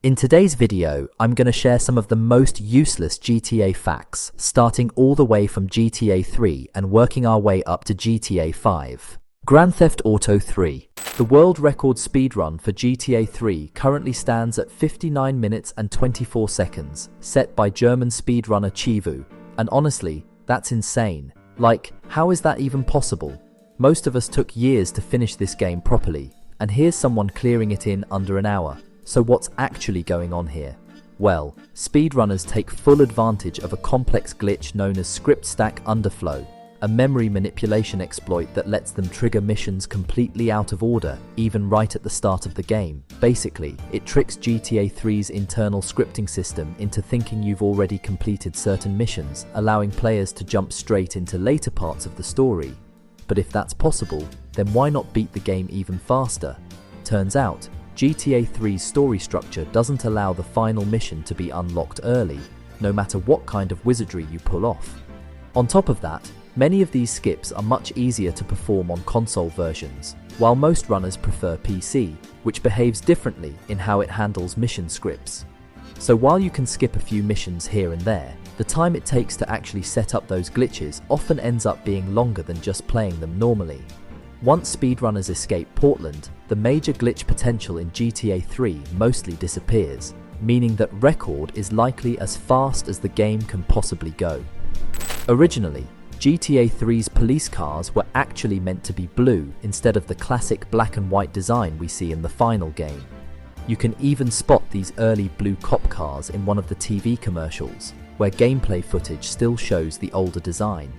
In today's video, I'm going to share some of the most useless GTA facts, starting all the way from GTA 3 and working our way up to GTA 5. Grand Theft Auto 3. The world record speedrun for GTA 3 currently stands at 59 minutes and 24 seconds, set by German speedrunner Chivu. And honestly, that's insane. Like, how is that even possible? Most of us took years to finish this game properly, and here's someone clearing it in under an hour. So what's actually going on here? Well, speedrunners take full advantage of a complex glitch known as script stack underflow, a memory manipulation exploit that lets them trigger missions completely out of order, even right at the start of the game. Basically, it tricks GTA 3's internal scripting system into thinking you've already completed certain missions, allowing players to jump straight into later parts of the story. But if that's possible, then why not beat the game even faster? Turns out, GTA 3's story structure doesn't allow the final mission to be unlocked early, no matter what kind of wizardry you pull off. On top of that, many of these skips are much easier to perform on console versions, while most runners prefer PC, which behaves differently in how it handles mission scripts. So while you can skip a few missions here and there, the time it takes to actually set up those glitches often ends up being longer than just playing them normally. Once speedrunners escape Portland, the major glitch potential in GTA 3 mostly disappears, meaning that record is likely as fast as the game can possibly go. Originally, GTA 3's police cars were actually meant to be blue instead of the classic black and white design we see in the final game. You can even spot these early blue cop cars in one of the TV commercials, where gameplay footage still shows the older design.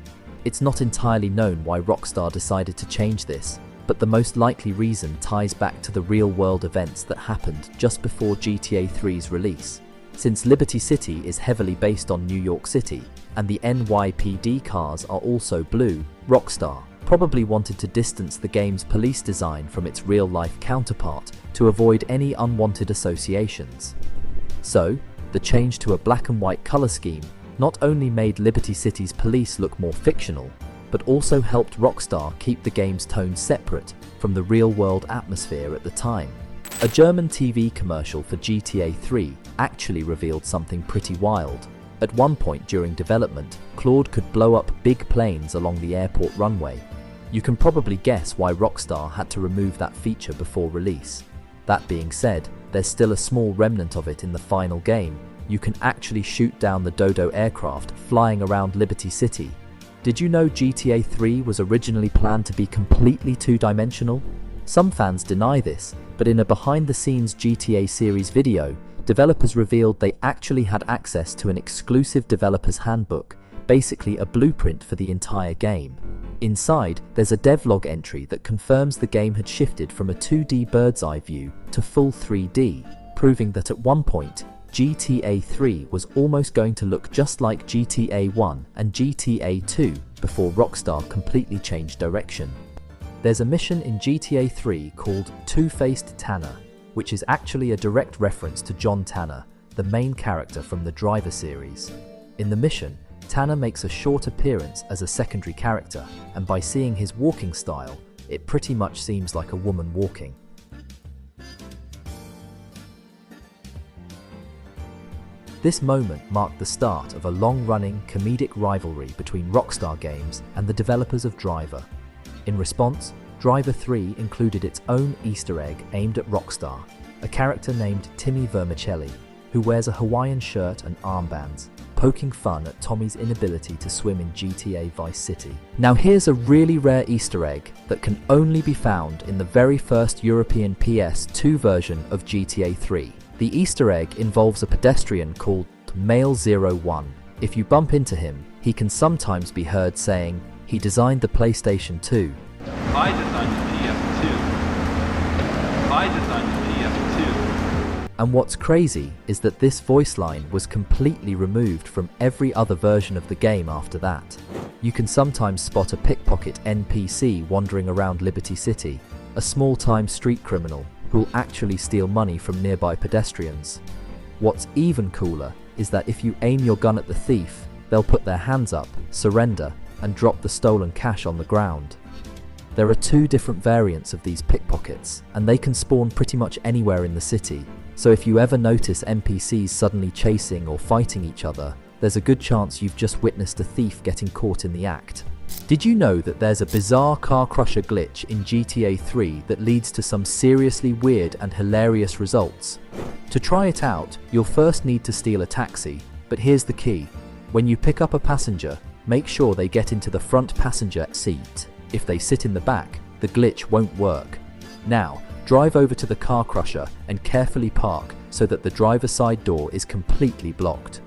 It's not entirely known why Rockstar decided to change this, but the most likely reason ties back to the real-world events that happened just before GTA 3's release. Since Liberty City is heavily based on New York City, and the NYPD cars are also blue, Rockstar probably wanted to distance the game's police design from its real-life counterpart to avoid any unwanted associations. So, the change to a black and white color scheme not only made Liberty City's police look more fictional, but also helped Rockstar keep the game's tone separate from the real-world atmosphere at the time. A German TV commercial for GTA 3 actually revealed something pretty wild. At one point during development, Claude could blow up big planes along the airport runway. You can probably guess why Rockstar had to remove that feature before release. That being said, there's still a small remnant of it in the final game. You can actually shoot down the Dodo aircraft flying around Liberty City. Did you know GTA 3 was originally planned to be completely two-dimensional? Some fans deny this, but in a behind-the-scenes GTA series video, developers revealed they actually had access to an exclusive developer's handbook, basically a blueprint for the entire game. Inside, there's a devlog entry that confirms the game had shifted from a 2D bird's-eye view to full 3D, proving that at one point, GTA 3 was almost going to look just like GTA 1 and GTA 2 before Rockstar completely changed direction. There's a mission in GTA 3 called Two-Faced Tanner, which is actually a direct reference to John Tanner, the main character from the Driver series. In the mission, Tanner makes a short appearance as a secondary character, and by seeing his walking style, it pretty much seems like a woman walking. This moment marked the start of a long-running comedic rivalry between Rockstar Games and the developers of Driver. In response, Driver 3 included its own Easter egg aimed at Rockstar, a character named Timmy Vermicelli, who wears a Hawaiian shirt and armbands, poking fun at Tommy's inability to swim in GTA Vice City. Now here's a really rare Easter egg that can only be found in the very first European PS2 version of GTA 3. The Easter egg involves a pedestrian called Male01. If you bump into him, he can sometimes be heard saying, "He designed the PlayStation 2. I designed the PS2. I designed the PS2. And what's crazy is that this voice line was completely removed from every other version of the game after that. You can sometimes spot a pickpocket NPC wandering around Liberty City, a small-time street criminal who'll actually steal money from nearby pedestrians. What's even cooler is that if you aim your gun at the thief, they'll put their hands up, surrender, and drop the stolen cash on the ground. There are two different variants of these pickpockets, and they can spawn pretty much anywhere in the city, So if you ever notice NPCs suddenly chasing or fighting each other, there's a good chance you've just witnessed a thief getting caught in the act. Did you know that there's a bizarre car crusher glitch in GTA 3 that leads to some seriously weird and hilarious results? To try it out, you'll first need to steal a taxi, but here's the key. When you pick up a passenger, make sure they get into the front passenger seat. If they sit in the back, the glitch won't work. Now, drive over to the car crusher and carefully park so that the driver's side door is completely blocked.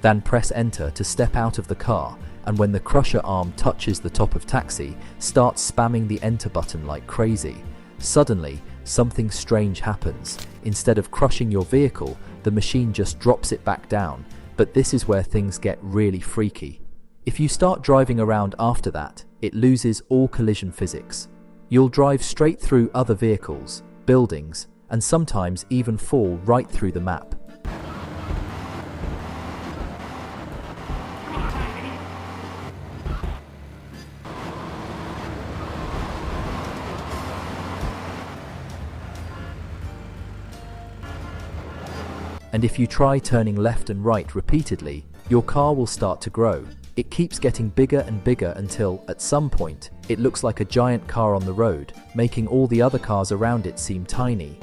Then press enter to step out of the car, and when the crusher arm touches the top of taxi, start spamming the enter button like crazy. Suddenly, something strange happens. Instead of crushing your vehicle, the machine just drops it back down. But this is where things get really freaky. If you start driving around after that, it loses all collision physics. You'll drive straight through other vehicles, buildings, and sometimes even fall right through the map. And if you try turning left and right repeatedly, your car will start to grow. It keeps getting bigger and bigger until, at some point, it looks like a giant car on the road, making all the other cars around it seem tiny.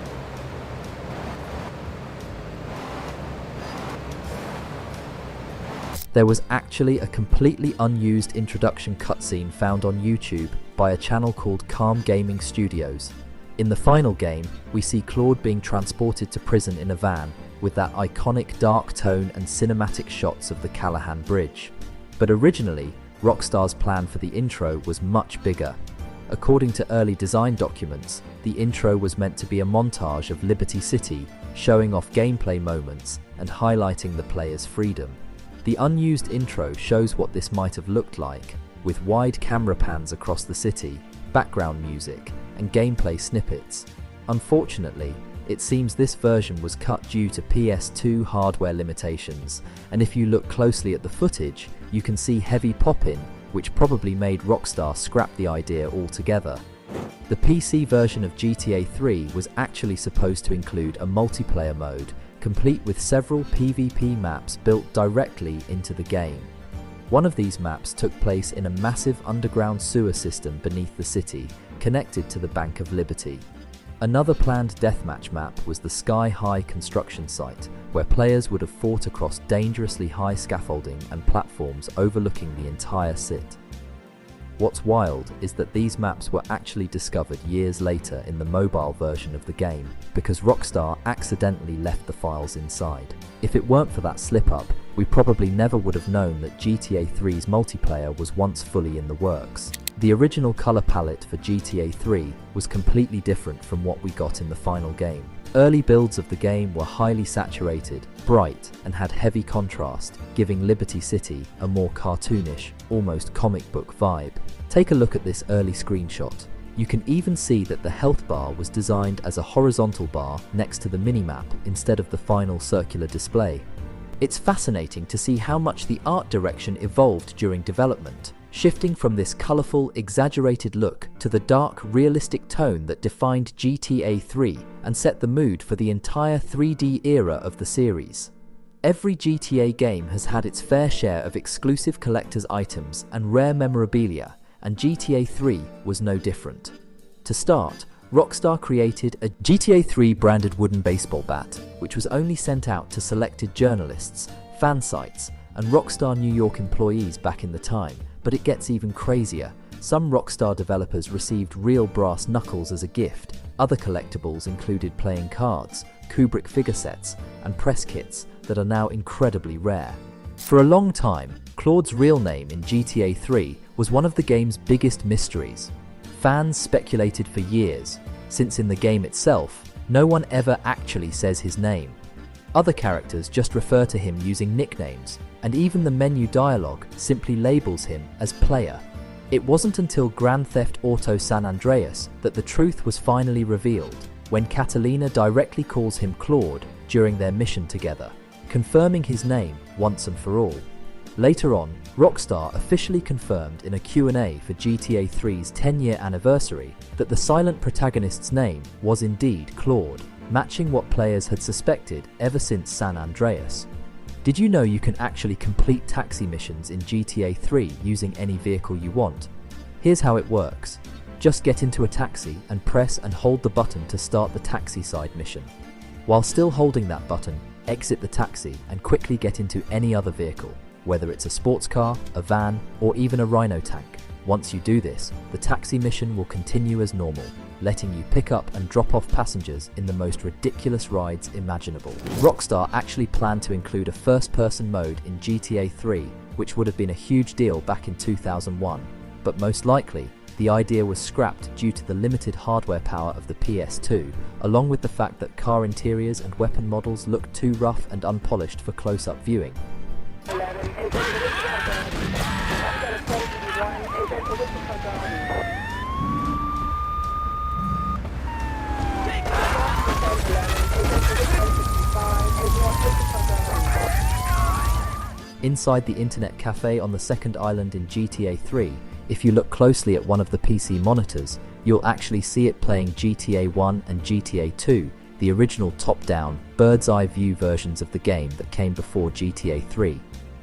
There was actually a completely unused introduction cutscene found on YouTube by a channel called Calm Gaming Studios. In the final game, we see Claude being transported to prison in a van, with that iconic dark tone and cinematic shots of the Callahan Bridge. But originally, Rockstar's plan for the intro was much bigger. According to early design documents, the intro was meant to be a montage of Liberty City, showing off gameplay moments and highlighting the player's freedom. The unused intro shows what this might have looked like, with wide camera pans across the city, background music, and gameplay snippets. Unfortunately, it seems this version was cut due to PS2 hardware limitations, and if you look closely at the footage, you can see heavy pop-in, which probably made Rockstar scrap the idea altogether. The PC version of GTA 3 was actually supposed to include a multiplayer mode, complete with several PvP maps built directly into the game. One of these maps took place in a massive underground sewer system beneath the city, connected to the Bank of Liberty. Another planned deathmatch map was the Sky High construction site, where players would have fought across dangerously high scaffolding and platforms overlooking the entire city. What's wild is that these maps were actually discovered years later in the mobile version of the game, because Rockstar accidentally left the files inside. If it weren't for that slip-up, we probably never would have known that GTA 3's multiplayer was once fully in the works. The original color palette for GTA 3 was completely different from what we got in the final game. Early builds of the game were highly saturated, bright, and had heavy contrast, giving Liberty City a more cartoonish, almost comic book vibe. Take a look at this early screenshot. You can even see that the health bar was designed as a horizontal bar next to the minimap instead of the final circular display. It's fascinating to see how much the art direction evolved during development, shifting from this colourful, exaggerated look to the dark, realistic tone that defined GTA 3 and set the mood for the entire 3D era of the series. Every GTA game has had its fair share of exclusive collector's items and rare memorabilia, and GTA 3 was no different. To start, Rockstar created a GTA 3 branded wooden baseball bat, which was only sent out to selected journalists, fan sites, and Rockstar New York employees back in the time. But it gets even crazier. Some Rockstar developers received real brass knuckles as a gift. Other collectibles included playing cards, Kubrick figure sets, and press kits that are now incredibly rare. For a long time, Claude's real name in GTA 3 was one of the game's biggest mysteries. Fans speculated for years, since in the game itself, no one ever actually says his name. Other characters just refer to him using nicknames, and even the menu dialogue simply labels him as player. It wasn't until Grand Theft Auto San Andreas that the truth was finally revealed, when Catalina directly calls him Claude during their mission together, confirming his name once and for all. Later on, Rockstar officially confirmed in a Q&A for GTA 3's 10-year anniversary that the silent protagonist's name was indeed Claude. matching what players had suspected ever since San Andreas. Did you know you can actually complete taxi missions in GTA 3 using any vehicle you want? Here's how it works. Just get into a taxi and press and hold the button to start the taxi side mission. While still holding that button, exit the taxi and quickly get into any other vehicle, whether it's a sports car, a van, or even a Rhino tank. Once you do this, the taxi mission will continue as normal, letting you pick up and drop off passengers in the most ridiculous rides imaginable. Rockstar actually planned to include a first-person mode in GTA 3, which would have been a huge deal back in 2001, but most likely, the idea was scrapped due to the limited hardware power of the PS2, along with the fact that car interiors and weapon models looked too rough and unpolished for close-up viewing. Inside the internet cafe on the second island in GTA 3, if you look closely at one of the PC monitors, you'll actually see it playing GTA 1 and GTA 2, the original top-down, bird's-eye view versions of the game that came before GTA 3.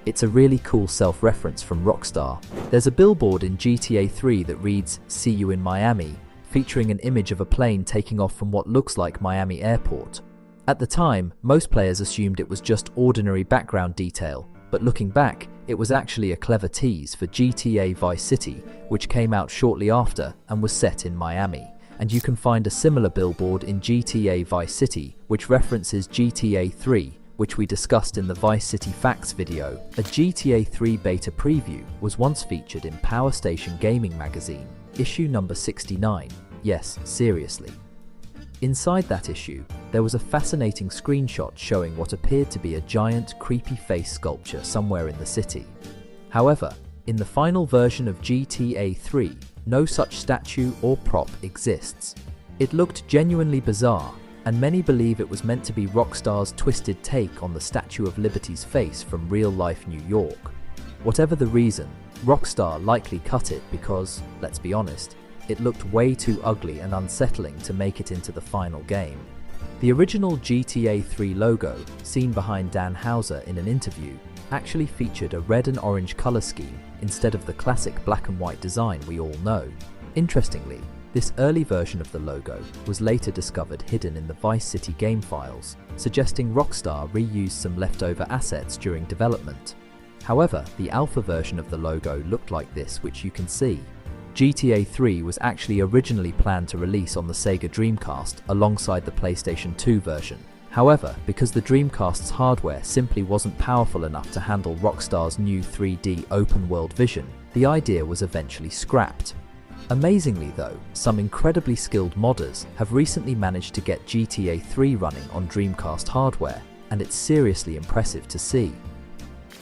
It's a really cool self-reference from Rockstar. There's a billboard in GTA 3 that reads, "See you in Miami," featuring an image of a plane taking off from what looks like Miami Airport. At the time, most players assumed it was just ordinary background detail, but looking back, it was actually a clever tease for GTA Vice City, which came out shortly after and was set in Miami. And you can find a similar billboard in GTA Vice City, which references GTA 3, which we discussed in the Vice City Facts video. A GTA 3 beta preview was once featured in Power Station Gaming magazine, issue number 69. Yes, seriously. Inside that issue, there was a fascinating screenshot showing what appeared to be a giant, creepy face sculpture somewhere in the city. However, in the final version of GTA 3, no such statue or prop exists. It looked genuinely bizarre, and many believe it was meant to be Rockstar's twisted take on the Statue of Liberty's face from real-life New York. Whatever the reason, Rockstar likely cut it because, let's be honest, it looked way too ugly and unsettling to make it into the final game. The original GTA 3 logo, seen behind Dan Houser in an interview, actually featured a red and orange color scheme instead of the classic black and white design we all know. Interestingly, this early version of the logo was later discovered hidden in the Vice City game files, suggesting Rockstar reused some leftover assets during development. However, the alpha version of the logo looked like this, which you can see. GTA 3 was actually originally planned to release on the Sega Dreamcast alongside the PlayStation 2 version. However, because the Dreamcast's hardware simply wasn't powerful enough to handle Rockstar's new 3D open-world vision, the idea was eventually scrapped. Amazingly though, some incredibly skilled modders have recently managed to get GTA 3 running on Dreamcast hardware, and it's seriously impressive to see.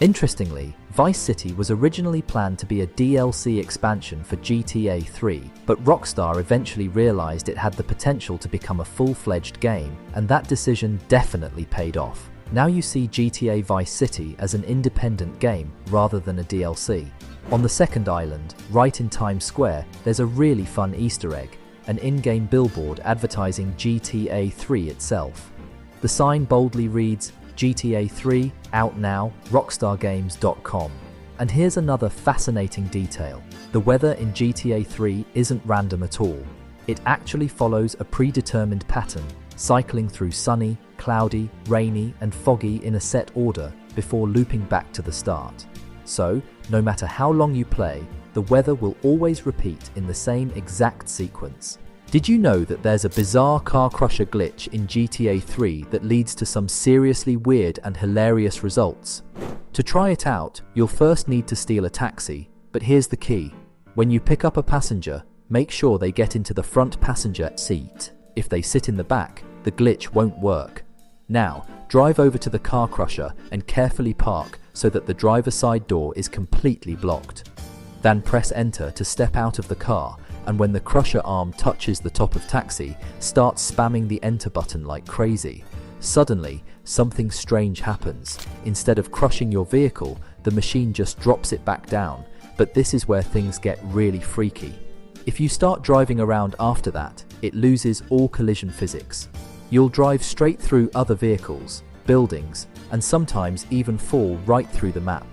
Interestingly, Vice City was originally planned to be a DLC expansion for GTA 3, but Rockstar eventually realized it had the potential to become a full-fledged game, and that decision definitely paid off. Now you see GTA Vice City as an independent game rather than a DLC. On the second island, right in Times Square, there's a really fun Easter egg, an in-game billboard advertising GTA 3 itself. The sign boldly reads, GTA 3, out now, rockstargames.com. And here's another fascinating detail. The weather in GTA 3 isn't random at all. It actually follows a predetermined pattern, cycling through sunny, cloudy, rainy, and foggy in a set order before looping back to the start. So, no matter how long you play, the weather will always repeat in the same exact sequence. Did you know that there's a bizarre car crusher glitch in GTA 3 that leads to some seriously weird and hilarious results? To try it out, you'll first need to steal a taxi, but here's the key. When you pick up a passenger, make sure they get into the front passenger seat. If they sit in the back, the glitch won't work. Now, drive over to the car crusher and carefully park so that the driver's side door is completely blocked. Then press enter to step out of the car, and when the crusher arm touches the top of taxi, start spamming the enter button like crazy. Suddenly, something strange happens. Instead of crushing your vehicle, the machine just drops it back down, but this is where things get really freaky. If you start driving around after that, it loses all collision physics. You'll drive straight through other vehicles, buildings, and sometimes even fall right through the map.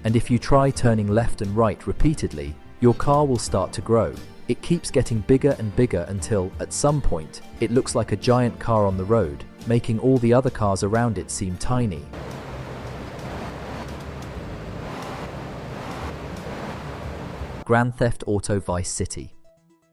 And if you try turning left and right repeatedly, your car will start to grow. It keeps getting bigger and bigger until, at some point, it looks like a giant car on the road, making all the other cars around it seem tiny. Grand Theft Auto Vice City.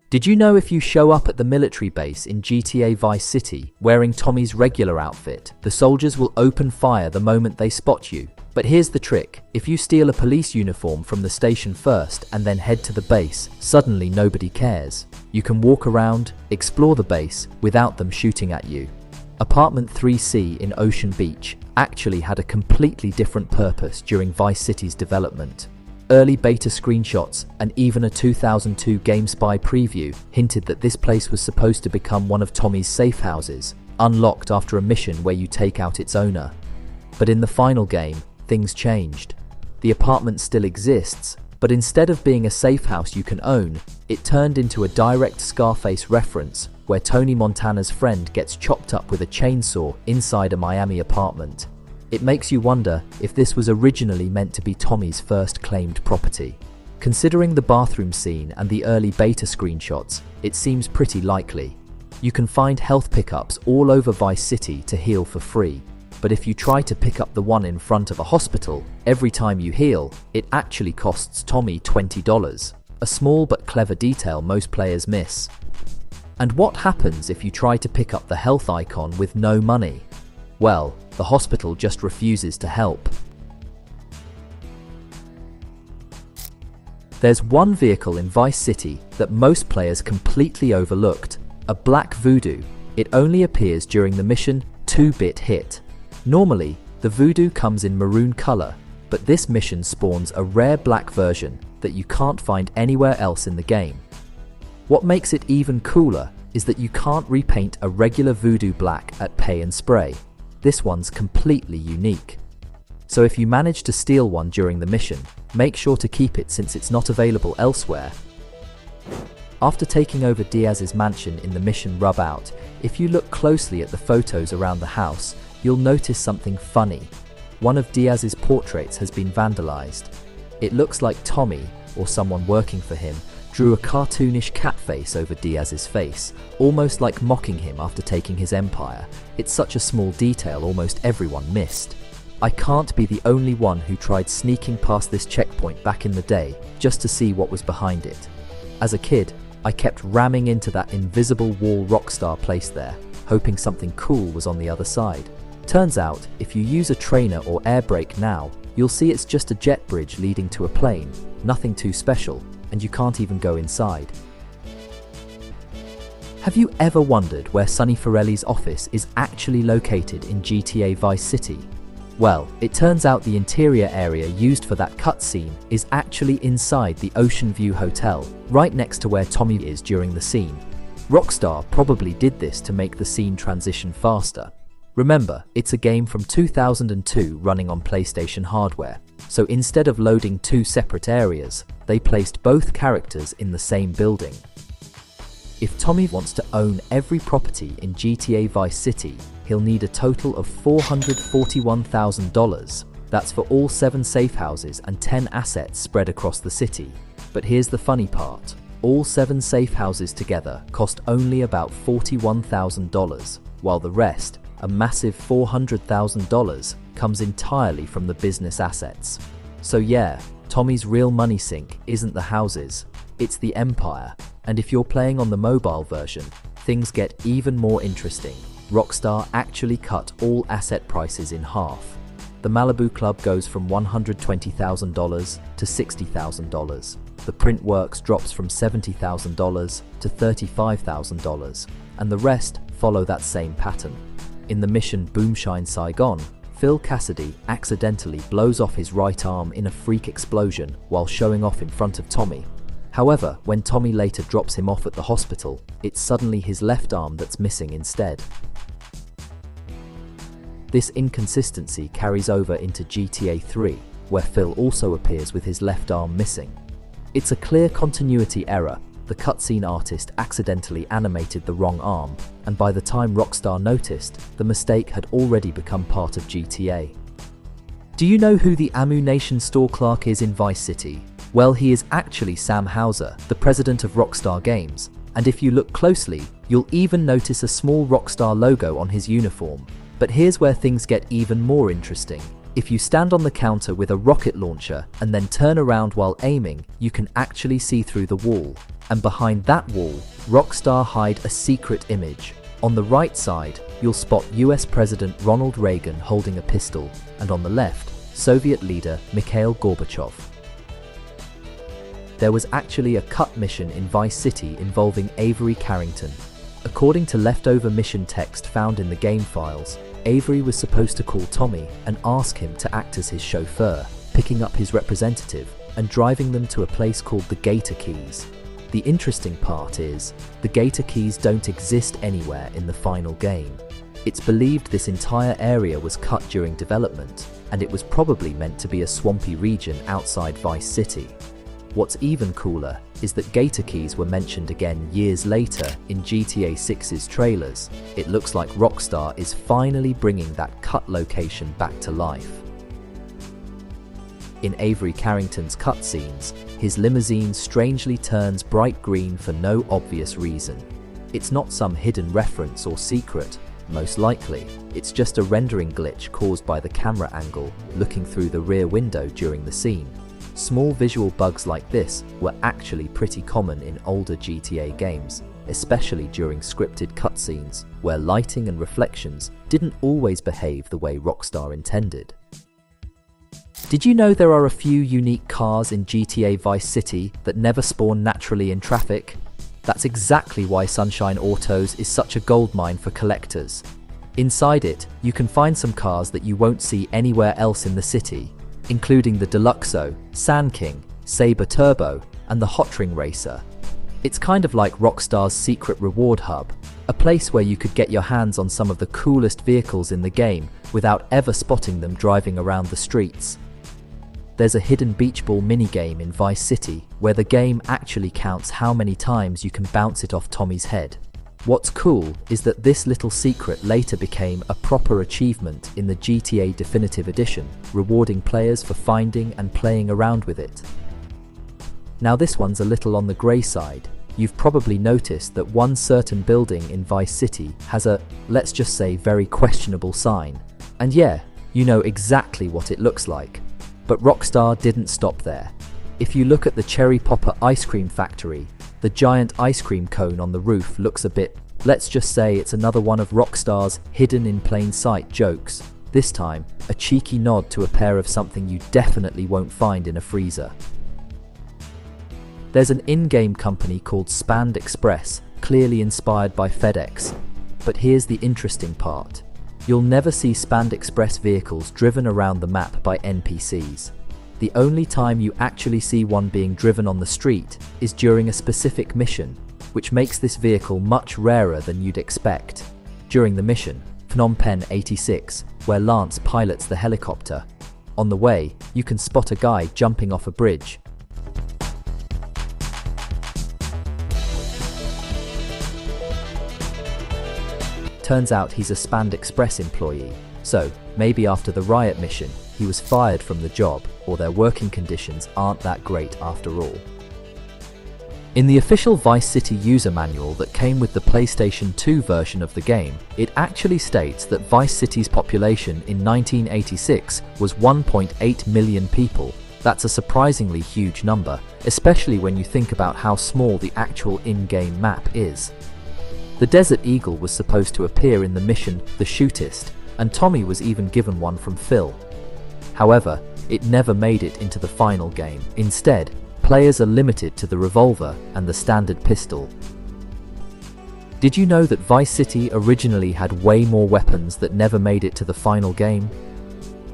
Did you know if you show up at the military base in GTA Vice City wearing Tommy's regular outfit, the soldiers will open fire the moment they spot you? But here's the trick: if you steal a police uniform from the station first and then head to the base, suddenly nobody cares. You can walk around, explore the base, without them shooting at you. Apartment 3C in Ocean Beach actually had a completely different purpose during Vice City's development. Early beta screenshots and even a 2002 GameSpy preview hinted that this place was supposed to become one of Tommy's safe houses, unlocked after a mission where you take out its owner. But in the final game, things changed. The apartment still exists, but instead of being a safe house you can own, it turned into a direct Scarface reference where Tony Montana's friend gets chopped up with a chainsaw inside a Miami apartment. It makes you wonder if this was originally meant to be Tommy's first claimed property. Considering the bathroom scene and the early beta screenshots, it seems pretty likely. You can find health pickups all over Vice City to heal for free, but if you try to pick up the one in front of a hospital, every time you heal, it actually costs Tommy $20. A small but clever detail most players miss. And what happens if you try to pick up the health icon with no money? Well, the hospital just refuses to help. There's one vehicle in Vice City that most players completely overlooked: a black Voodoo. It only appears during the mission 2-Bit Hit. Normally, the Voodoo comes in maroon color, but this mission spawns a rare black version that you can't find anywhere else in the game. What makes it even cooler is that you can't repaint a regular Voodoo black at Pay and Spray. This one's completely unique. So if you manage to steal one during the mission, make sure to keep it since it's not available elsewhere. After taking over Diaz's mansion in the mission Rub Out, if you look closely at the photos around the house, you'll notice something funny. One of Diaz's portraits has been vandalized. It looks like Tommy, or someone working for him, drew a cartoonish cat face over Diaz's face, almost like mocking him after taking his empire. It's such a small detail almost everyone missed. I can't be the only one who tried sneaking past this checkpoint back in the day just to see what was behind it. As a kid, I kept ramming into that invisible wall Rockstar placed there, hoping something cool was on the other side. Turns out, if you use a trainer or air brake now, you'll see it's just a jet bridge leading to a plane, nothing too special, and you can't even go inside. Have you ever wondered where Sonny Forelli's office is actually located in GTA Vice City? Well, it turns out the interior area used for that cutscene is actually inside the Ocean View Hotel, right next to where Tommy is during the scene. Rockstar probably did this to make the scene transition faster. Remember, it's a game from 2002 running on PlayStation hardware, so instead of loading two separate areas, they placed both characters in the same building. If Tommy wants to own every property in GTA Vice City, he'll need a total of $441,000. That's for all 7 safe houses and 10 assets spread across the city. But here's the funny part. All 7 safe houses together cost only about $41,000, while the rest, a massive $400,000, comes entirely from the business assets. So yeah, Tommy's real money sink isn't the houses, it's the empire. And if you're playing on the mobile version, things get even more interesting. Rockstar actually cut all asset prices in half. The Malibu Club goes from $120,000 to $60,000. The Print Works drops from $70,000 to $35,000, and the rest follow that same pattern. In the mission Boomshine Saigon, Phil Cassidy accidentally blows off his right arm in a freak explosion while showing off in front of Tommy. However, when Tommy later drops him off at the hospital, it's suddenly his left arm that's missing instead. This inconsistency carries over into GTA 3, where Phil also appears with his left arm missing. It's a clear continuity error. The cutscene artist accidentally animated the wrong arm, and by the time Rockstar noticed, the mistake had already become part of GTA. Do you know who the Ammu-Nation store clerk is in Vice City? Well, he is actually Sam Houser, the president of Rockstar Games, and if you look closely, you'll even notice a small Rockstar logo on his uniform. But here's where things get even more interesting. If you stand on the counter with a rocket launcher and then turn around while aiming, you can actually see through the wall. And behind that wall, Rockstar hide a secret image. On the right side, you'll spot US President Ronald Reagan holding a pistol, and on the left, Soviet leader Mikhail Gorbachev. There was actually a cut mission in Vice City involving Avery Carrington. According to leftover mission text found in the game files, Avery was supposed to call Tommy and ask him to act as his chauffeur, picking up his representative and driving them to a place called the Gator Keys. The interesting part is, the Gator Keys don't exist anywhere in the final game. It's believed this entire area was cut during development, and it was probably meant to be a swampy region outside Vice City. What's even cooler is that Gator Keys were mentioned again years later in GTA 6's trailers. It looks like Rockstar is finally bringing that cut location back to life. In Avery Carrington's cutscenes, his limousine strangely turns bright green for no obvious reason. It's not some hidden reference or secret, most likely. It's just a rendering glitch caused by the camera angle looking through the rear window during the scene. Small visual bugs like this were actually pretty common in older GTA games, especially during scripted cutscenes, where lighting and reflections didn't always behave the way Rockstar intended. Did you know there are a few unique cars in GTA Vice City that never spawn naturally in traffic? That's exactly why Sunshine Autos is such a goldmine for collectors. Inside it, you can find some cars that you won't see anywhere else in the city, including the Deluxo, Sand King, Sabre Turbo, and the Hot Ring Racer. It's kind of like Rockstar's secret reward hub, a place where you could get your hands on some of the coolest vehicles in the game without ever spotting them driving around the streets. There's a hidden beach ball minigame in Vice City where the game actually counts how many times you can bounce it off Tommy's head. What's cool is that this little secret later became a proper achievement in the GTA Definitive Edition, rewarding players for finding and playing around with it. Now this one's a little on the grey side. You've probably noticed that one certain building in Vice City has a, let's just say, very questionable sign. And yeah, you know exactly what it looks like. But Rockstar didn't stop there. If you look at the Cherry Popper ice cream factory, the giant ice cream cone on the roof looks a bit, let's just say it's another one of Rockstar's hidden in plain sight jokes. This time, a cheeky nod to a pair of something you definitely won't find in a freezer. There's an in-game company called Spanned Express, clearly inspired by FedEx. But here's the interesting part. You'll never see Spanned Express vehicles driven around the map by NPCs. The only time you actually see one being driven on the street is during a specific mission, which makes this vehicle much rarer than you'd expect. During the mission, Phnom Penh 86, where Lance pilots the helicopter. On the way, you can spot a guy jumping off a bridge. Turns out he's a Spanned Express employee, so maybe after the riot mission, he was fired from the job, or their working conditions aren't that great after all. In the official Vice City user manual that came with the PlayStation 2 version of the game, it actually states that Vice City's population in 1986 was 1.8 million people. That's a surprisingly huge number, especially when you think about how small the actual in-game map is. The Desert Eagle was supposed to appear in the mission The Shootist, and Tommy was even given one from Phil. However, it never made it into the final game. Instead, players are limited to the revolver and the standard pistol. Did you know that Vice City originally had way more weapons that never made it to the final game?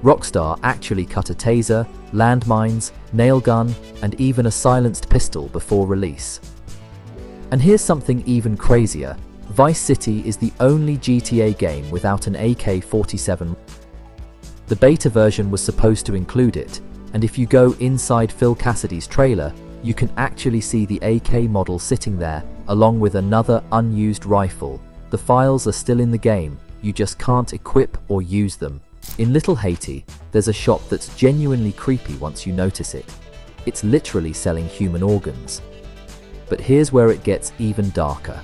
Rockstar actually cut a taser, landmines, nail gun, and even a silenced pistol before release. And here's something even crazier. Vice City is the only GTA game without an AK-47. The beta version was supposed to include it, and if you go inside Phil Cassidy's trailer, you can actually see the AK model sitting there, along with another unused rifle. The files are still in the game, you just can't equip or use them. In Little Haiti, there's a shop that's genuinely creepy once you notice it. It's literally selling human organs. But here's where it gets even darker.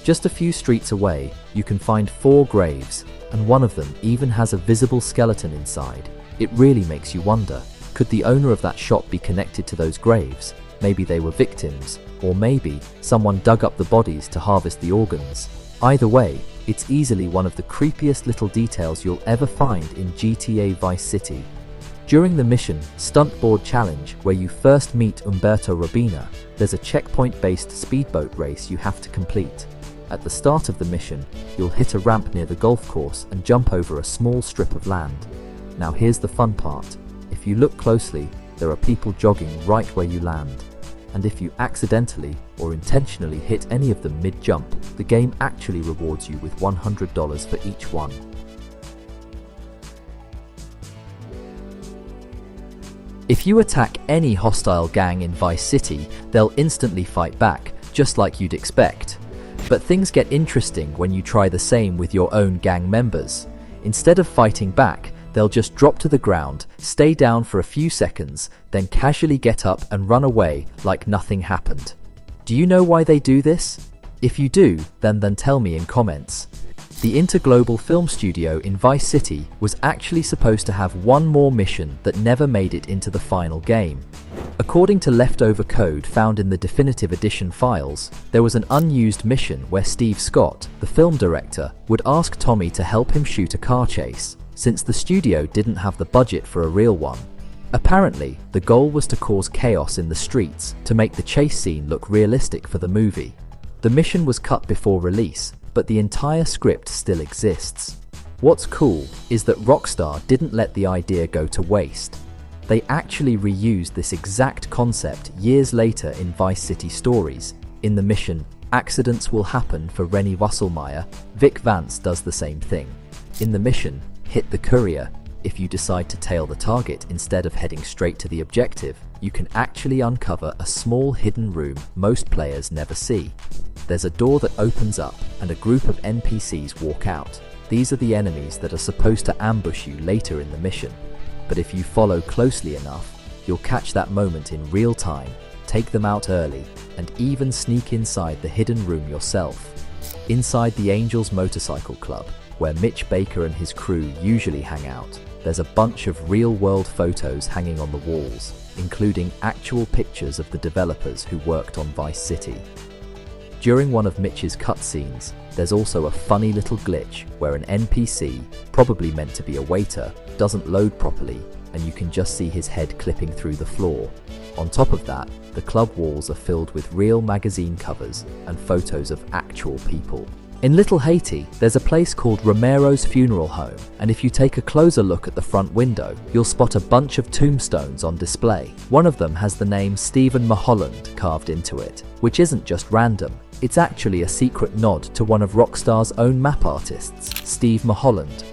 Just a few streets away, you can find 4 graves, and one of them even has a visible skeleton inside. It really makes you wonder, could the owner of that shop be connected to those graves? Maybe they were victims, or maybe someone dug up the bodies to harvest the organs. Either way, it's easily one of the creepiest little details you'll ever find in GTA Vice City. During the mission Stuntboard Challenge, where you first meet Umberto Robina, there's a checkpoint-based speedboat race you have to complete. At the start of the mission, you'll hit a ramp near the golf course and jump over a small strip of land. Now here's the fun part. If you look closely, there are people jogging right where you land. And if you accidentally or intentionally hit any of them mid-jump, the game actually rewards you with $100 for each one. If you attack any hostile gang in Vice City, they'll instantly fight back, just like you'd expect. But things get interesting when you try the same with your own gang members. Instead of fighting back, they'll just drop to the ground, stay down for a few seconds, then casually get up and run away like nothing happened. Do you know why they do this? If you do, then tell me in comments. The Interglobal Film Studio in Vice City was actually supposed to have one more mission that never made it into the final game. According to leftover code found in the Definitive Edition files, there was an unused mission where Steve Scott, the film director, would ask Tommy to help him shoot a car chase, since the studio didn't have the budget for a real one. Apparently, the goal was to cause chaos in the streets to make the chase scene look realistic for the movie. The mission was cut before release, but the entire script still exists. What's cool is that Rockstar didn't let the idea go to waste. They actually reused this exact concept years later in Vice City Stories. In the mission, Accidents Will Happen for Rennie Wasselmeyer, Vic Vance does the same thing. In the mission, Hit the Courier, if you decide to tail the target instead of heading straight to the objective, you can actually uncover a small hidden room most players never see. There's a door that opens up and a group of NPCs walk out. These are the enemies that are supposed to ambush you later in the mission. But if you follow closely enough, you'll catch that moment in real time, take them out early, and even sneak inside the hidden room yourself. Inside the Angels Motorcycle Club, where Mitch Baker and his crew usually hang out, there's a bunch of real-world photos hanging on the walls, including actual pictures of the developers who worked on Vice City. During one of Mitch's cutscenes, there's also a funny little glitch where an NPC, probably meant to be a waiter, doesn't load properly, and you can just see his head clipping through the floor. On top of that, the club walls are filled with real magazine covers and photos of actual people. In Little Haiti, there's a place called Romero's Funeral Home, and if you take a closer look at the front window, you'll spot a bunch of tombstones on display. One of them has the name Stephen Mulholland carved into it, which isn't just random. It's actually a secret nod to one of Rockstar's own map artists, Steve Mulholland.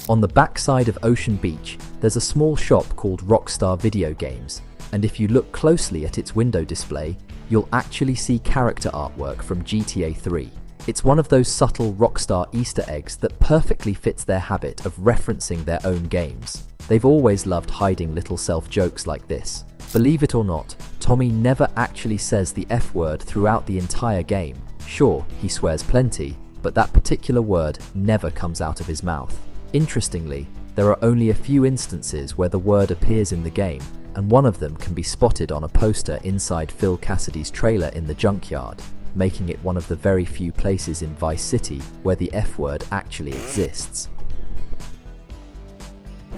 On the backside of Ocean Beach, there's a small shop called Rockstar Video Games, and if you look closely at its window display, you'll actually see character artwork from GTA 3. It's one of those subtle Rockstar Easter eggs that perfectly fits their habit of referencing their own games. They've always loved hiding little self-jokes like this. Believe it or not, Tommy never actually says the F word throughout the entire game. Sure, he swears plenty, but that particular word never comes out of his mouth. Interestingly, there are only a few instances where the word appears in the game, and one of them can be spotted on a poster inside Phil Cassidy's trailer in the junkyard, making it one of the very few places in Vice City where the F word actually exists.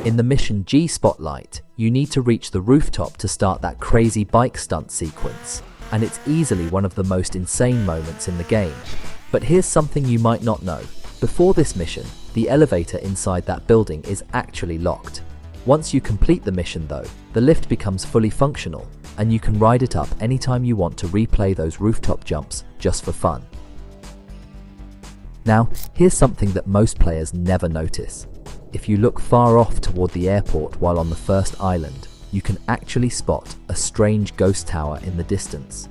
In the mission G Spotlight, you need to reach the rooftop to start that crazy bike stunt sequence, and it's easily one of the most insane moments in the game. But here's something you might not know. Before this mission, the elevator inside that building is actually locked. Once you complete the mission though, the lift becomes fully functional. and you can ride it up anytime you want to replay those rooftop jumps just for fun. Now, here's something that most players never notice. If you look far off toward the airport while on the first island, you can actually spot a strange ghost tower in the distance.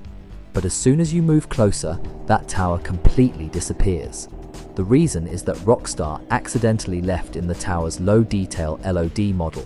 But as soon as you move closer, that tower completely disappears. The reason is that Rockstar accidentally left in the tower's low-detail LOD model,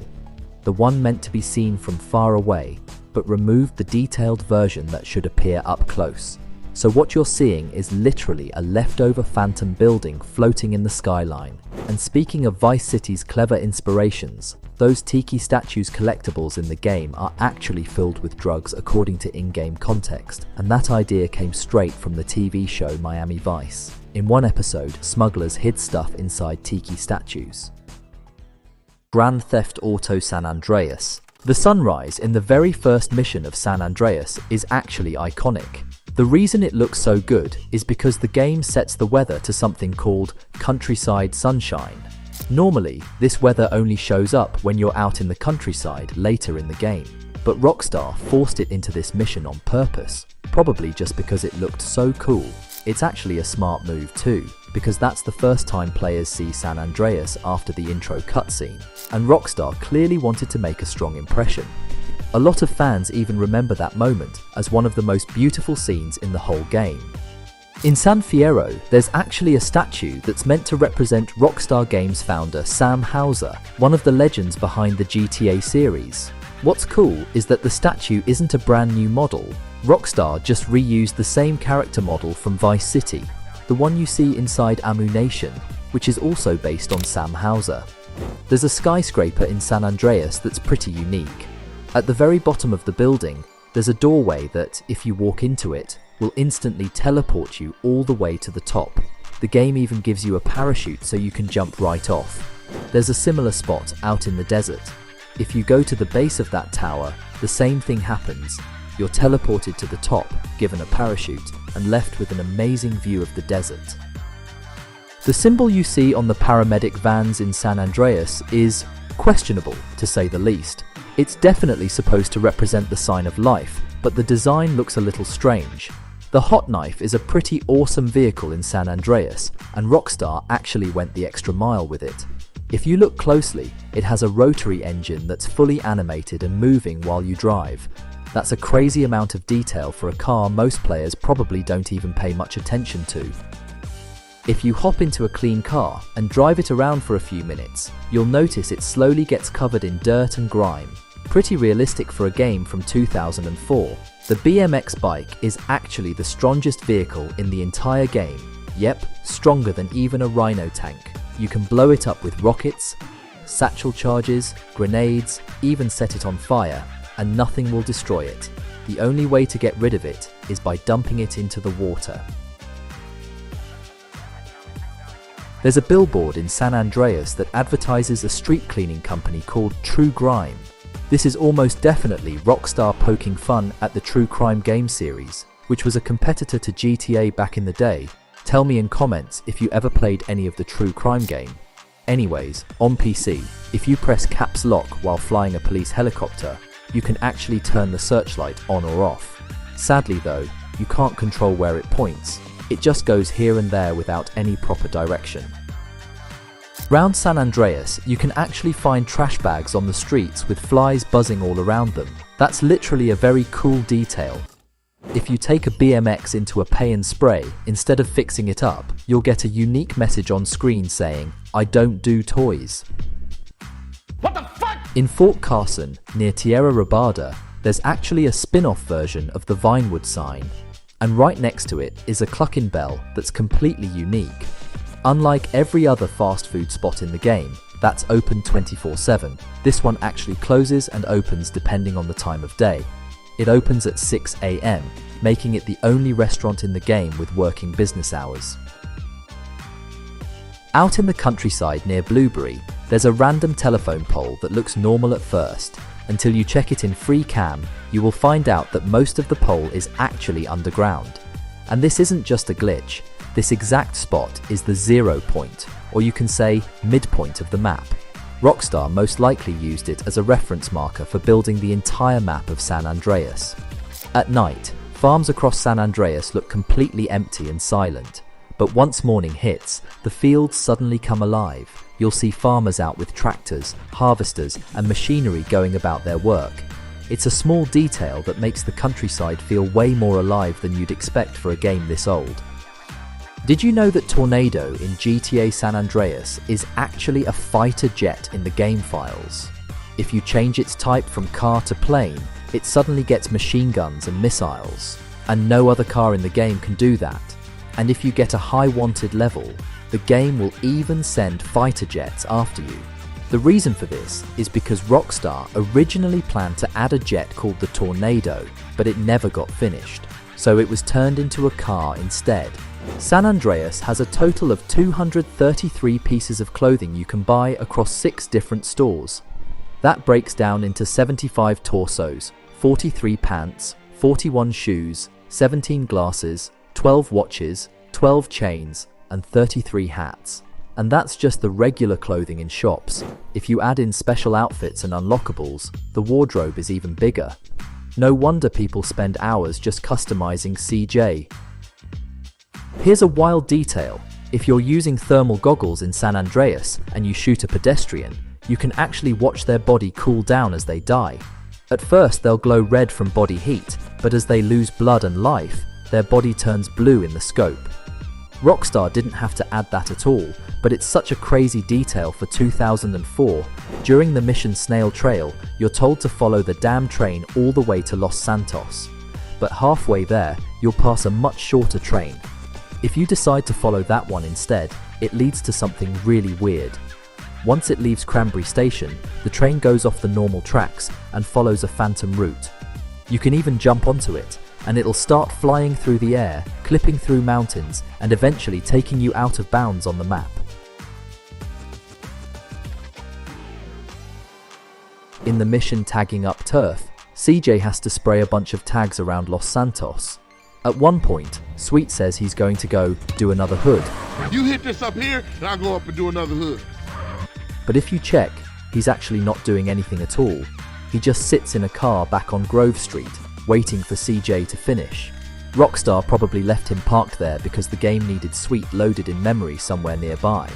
the one meant to be seen from far away, but removed the detailed version that should appear up close. So what you're seeing is literally a leftover phantom building floating in the skyline. And speaking of Vice City's clever inspirations, those tiki statues collectibles in the game are actually filled with drugs according to in-game context, and that idea came straight from the TV show Miami Vice. In one episode, smugglers hid stuff inside tiki statues. Grand Theft Auto San Andreas. The sunrise in the very first mission of San Andreas is actually iconic. The reason it looks so good is because the game sets the weather to something called countryside sunshine. Normally, this weather only shows up when you're out in the countryside later in the game, but Rockstar forced it into this mission on purpose, probably just because it looked so cool. It's actually a smart move too, because that's the first time players see San Andreas after the intro cutscene, and Rockstar clearly wanted to make a strong impression. A lot of fans even remember that moment as one of the most beautiful scenes in the whole game. In San Fierro, there's actually a statue that's meant to represent Rockstar Games founder Sam Houser, one of the legends behind the GTA series. What's cool is that the statue isn't a brand new model. Rockstar just reused the same character model from Vice City, the one you see inside Ammunition, which is also based on Sam Houser. There's a skyscraper in San Andreas that's pretty unique. At the very bottom of the building, there's a doorway that, if you walk into it, will instantly teleport you all the way to the top. The game even gives you a parachute so you can jump right off. There's a similar spot out in the desert. If you go to the base of that tower, the same thing happens. You're teleported to the top, given a parachute, and left with an amazing view of the desert. The symbol you see on the paramedic vans in San Andreas is questionable, to say the least. It's definitely supposed to represent the sign of life, but the design looks a little strange. The Hot Knife is a pretty awesome vehicle in San Andreas, and Rockstar actually went the extra mile with it. If you look closely, it has a rotary engine that's fully animated and moving while you drive. That's a crazy amount of detail for a car most players probably don't even pay much attention to. If you hop into a clean car and drive it around for a few minutes, you'll notice it slowly gets covered in dirt and grime. Pretty realistic for a game from 2004. The BMX bike is actually the strongest vehicle in the entire game. Yep, stronger than even a Rhino tank. You can blow it up with rockets, satchel charges, grenades, even set it on fire, and nothing will destroy it. The only way to get rid of it is by dumping it into the water. There's a billboard in San Andreas that advertises a street cleaning company called True Grime. This is almost definitely Rockstar poking fun at the True Crime game series, which was a competitor to GTA back in the day. Tell me in comments if you ever played any of the True Crime game. Anyways, on PC, if you press caps lock while flying a police helicopter, you can actually turn the searchlight on or off. Sadly though, you can't control where it points. It just goes here and there without any proper direction. Round San Andreas, you can actually find trash bags on the streets with flies buzzing all around them. That's literally a very cool detail. If you take a BMX into a pay and spray, instead of fixing it up, you'll get a unique message on screen saying, "I don't do toys." What the fuck? In Fort Carson, near Tierra Robada, there's actually a spin-off version of the Vinewood sign. And right next to it is a Cluckin' Bell that's completely unique. Unlike every other fast food spot in the game, that's open 24/7. This one actually closes and opens depending on the time of day. It opens at 6 AM, making it the only restaurant in the game with working business hours. Out in the countryside near Blueberry, there's a random telephone pole that looks normal at first. Until you check it in free cam, you will find out that most of the pole is actually underground. And this isn't just a glitch. This exact spot is the 0 point, or you can say midpoint of the map. Rockstar most likely used it as a reference marker for building the entire map of San Andreas. At night, farms across San Andreas look completely empty and silent, but once morning hits, the fields suddenly come alive. You'll see farmers out with tractors, harvesters, and machinery going about their work. It's a small detail that makes the countryside feel way more alive than you'd expect for a game this old. Did you know that Tornado in GTA San Andreas is actually a fighter jet in the game files? If you change its type from car to plane, it suddenly gets machine guns and missiles, and no other car in the game can do that. And if you get a high wanted level, the game will even send fighter jets after you. The reason for this is because Rockstar originally planned to add a jet called the Tornado, but it never got finished, so it was turned into a car instead. San Andreas has a total of 233 pieces of clothing you can buy across 6 different stores. That breaks down into 75 torsos, 43 pants, 41 shoes, 17 glasses, 12 watches, 12 chains, and 33 hats. And that's just the regular clothing in shops. If you add in special outfits and unlockables, the wardrobe is even bigger. No wonder people spend hours just customizing CJ. Here's a wild detail. If you're using thermal goggles in San Andreas and you shoot a pedestrian, you can actually watch their body cool down as they die. At first they'll glow red from body heat, but as they lose blood and life, their body turns blue in the scope. Rockstar didn't have to add that at all, but it's such a crazy detail for 2004. During the mission Snail Trail, you're told to follow the damn train all the way to Los Santos. But halfway there, you'll pass a much shorter train. If you decide to follow that one instead, it leads to something really weird. Once it leaves Cranberry Station, the train goes off the normal tracks and follows a phantom route. You can even jump onto it, and it'll start flying through the air, clipping through mountains, and eventually taking you out of bounds on the map. In the mission Tagging Up Turf, CJ has to spray a bunch of tags around Los Santos. At one point, Sweet says he's going to go do another hood. You hit this up here, and I'll go up and do another hood. But if you check, he's actually not doing anything at all. He just sits in a car back on Grove Street, waiting for CJ to finish. Rockstar probably left him parked there because the game needed Sweet loaded in memory somewhere nearby.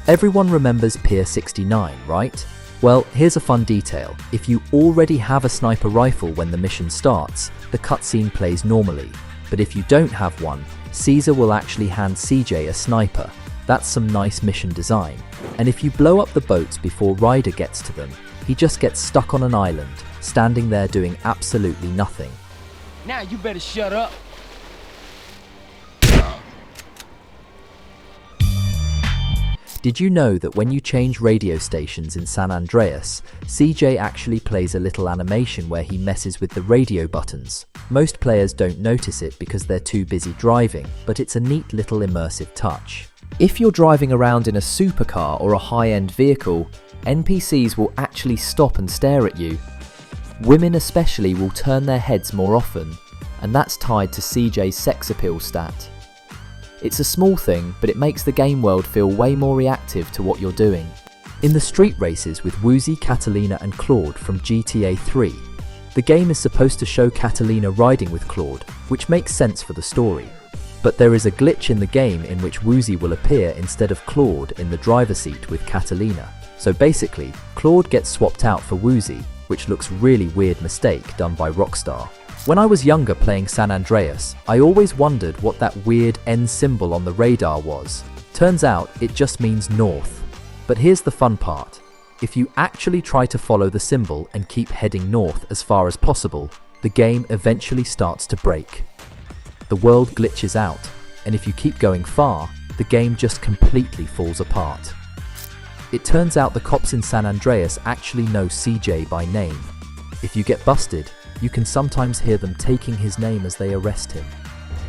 Everyone remembers Pier 69, right? Well, here's a fun detail. If you already have a sniper rifle when the mission starts, the cutscene plays normally. But if you don't have one, Caesar will actually hand CJ a sniper. That's some nice mission design. And if you blow up the boats before Ryder gets to them, he just gets stuck on an island, standing there doing absolutely nothing. Now you better shut up. Did you know that when you change radio stations in San Andreas, CJ actually plays a little animation where he messes with the radio buttons? Most players don't notice it because they're too busy driving, but it's a neat little immersive touch. If you're driving around in a supercar or a high-end vehicle, NPCs will actually stop and stare at you. Women especially will turn their heads more often, and that's tied to CJ's sex appeal stat. It's a small thing, but it makes the game world feel way more reactive to what you're doing. In the street races with Woozie, Catalina and Claude from GTA 3, the game is supposed to show Catalina riding with Claude, which makes sense for the story. But there is a glitch in the game in which Woozie will appear instead of Claude in the driver's seat with Catalina. So basically, Claude gets swapped out for Woozie, which looks really weird mistake done by Rockstar. When I was younger playing San Andreas, I always wondered what that weird N symbol on the radar was. Turns out it just means north. But here's the fun part. If you actually try to follow the symbol and keep heading north as far as possible, the game eventually starts to break. The world glitches out, and if you keep going far, the game just completely falls apart. It turns out the cops in San Andreas actually know CJ by name. If you get busted, you can sometimes hear them taking his name as they arrest him.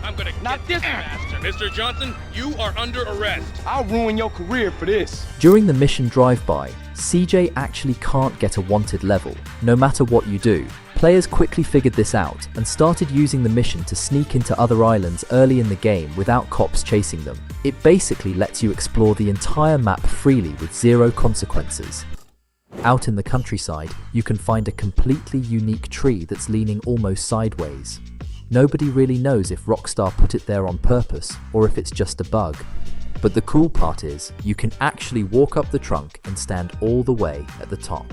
I'm gonna get this bastard. Mr. Johnson, you are under arrest. I'll ruin your career for this. During the mission drive-by, CJ actually can't get a wanted level, no matter what you do. Players quickly figured this out and started using the mission to sneak into other islands early in the game without cops chasing them. It basically lets you explore the entire map freely with zero consequences. Out in the countryside, you can find a completely unique tree that's leaning almost sideways. Nobody really knows if Rockstar put it there on purpose or if it's just a bug. But the cool part is, you can actually walk up the trunk and stand all the way at the top.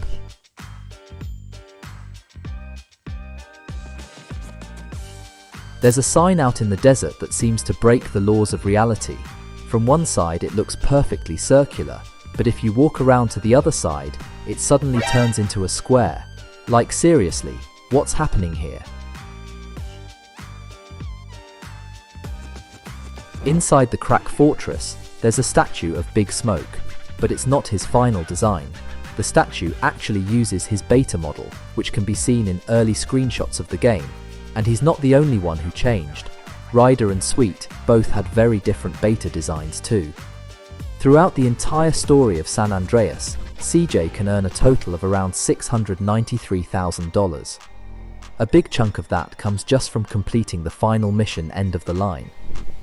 There's a sign out in the desert that seems to break the laws of reality. From one side it looks perfectly circular, but if you walk around to the other side, it suddenly turns into a square. Like seriously, what's happening here? Inside the Crack Fortress, there's a statue of Big Smoke, but it's not his final design. The statue actually uses his beta model, which can be seen in early screenshots of the game. And he's not the only one who changed. Ryder and Sweet both had very different beta designs too. Throughout the entire story of San Andreas, CJ can earn a total of around $693,000. A big chunk of that comes just from completing the final mission end of the line,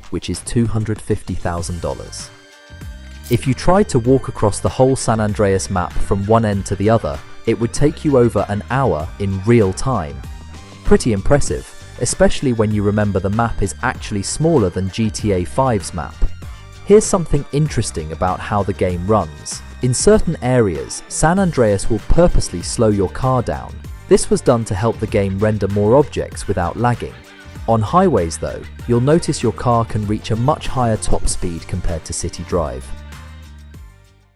which is $250,000. If you tried to walk across the whole San Andreas map from one end to the other, it would take you over an hour in real time. Pretty impressive, especially when you remember the map is actually smaller than GTA 5's map. Here's something interesting about how the game runs. In certain areas, San Andreas will purposely slow your car down. This was done to help the game render more objects without lagging. On highways though, you'll notice your car can reach a much higher top speed compared to City Drive.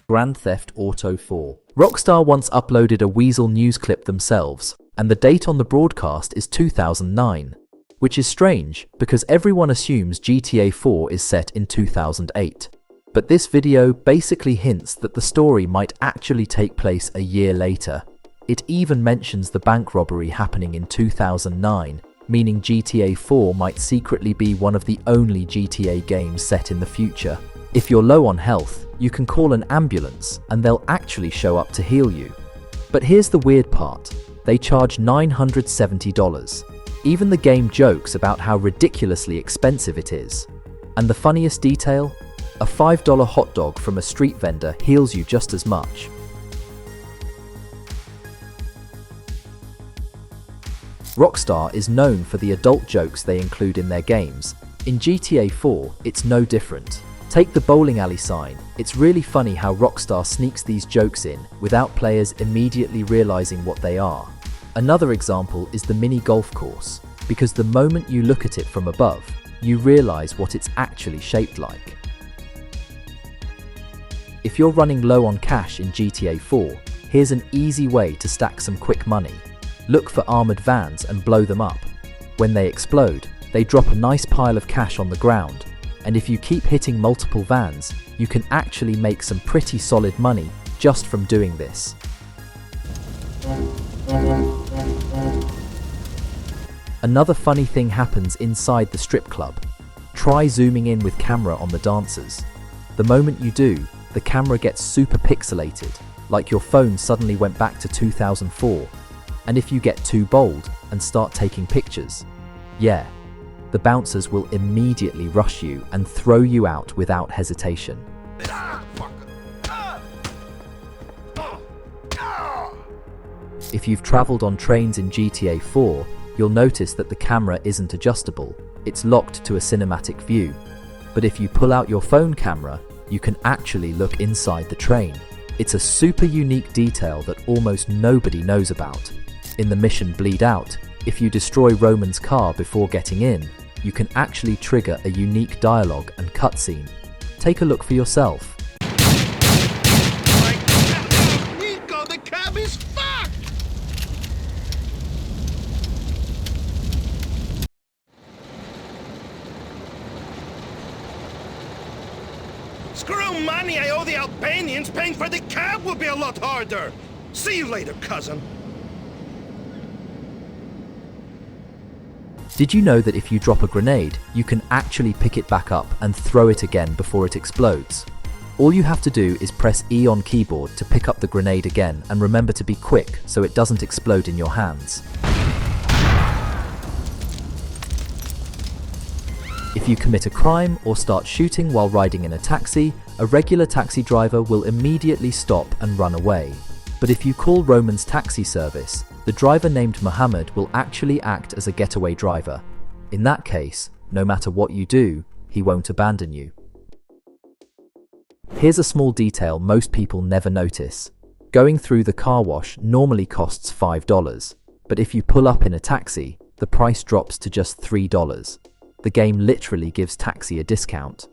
Grand Theft Auto 4. Rockstar once uploaded a Weasel news clip themselves, and the date on the broadcast is 2009, which is strange because everyone assumes GTA 4 is set in 2008. But this video basically hints that the story might actually take place a year later. It even mentions the bank robbery happening in 2009, meaning GTA 4 might secretly be one of the only GTA games set in the future. If you're low on health, you can call an ambulance and they'll actually show up to heal you. But here's the weird part. They charge $970. Even the game jokes about how ridiculously expensive it is. And the funniest detail? A $5 hot dog from a street vendor heals you just as much. Rockstar is known for the adult jokes they include in their games. In GTA 4, it's no different. Take the bowling alley sign. It's really funny how Rockstar sneaks these jokes in without players immediately realizing what they are. Another example is the mini golf course, because the moment you look at it from above, you realize what it's actually shaped like. If you're running low on cash in GTA 4, here's an easy way to stack some quick money. Look for armored vans and blow them up. When they explode, they drop a nice pile of cash on the ground, and if you keep hitting multiple vans, you can actually make some pretty solid money just from doing this. Another funny thing happens inside the strip club. Try zooming in with camera on the dancers. The moment you do, the camera gets super pixelated, like your phone suddenly went back to 2004. And if you get too bold and start taking pictures, yeah, the bouncers will immediately rush you and throw you out without hesitation. If you've traveled on trains in GTA 4, you'll notice that the camera isn't adjustable, it's locked to a cinematic view. But if you pull out your phone camera, you can actually look inside the train. It's a super unique detail that almost nobody knows about. In the mission Bleed Out, if you destroy Roman's car before getting in, you can actually trigger a unique dialogue and cutscene. Take a look for yourself. Rico, the cab is fucked! Screw money I owe the Albanians, paying for the cab will be a lot harder. See you later, cousin. Did you know that if you drop a grenade, you can actually pick it back up and throw it again before it explodes? All you have to do is press E on keyboard to pick up the grenade again, and remember to be quick so it doesn't explode in your hands. If you commit a crime or start shooting while riding in a taxi, a regular taxi driver will immediately stop and run away. But if you call Roman's taxi service, the driver named Muhammad will actually act as a getaway driver. In that case, no matter what you do, he won't abandon you. Here's a small detail most people never notice. Going through the car wash normally costs $5, but if you pull up in a taxi, the price drops to just $3. The game literally gives taxi a discount.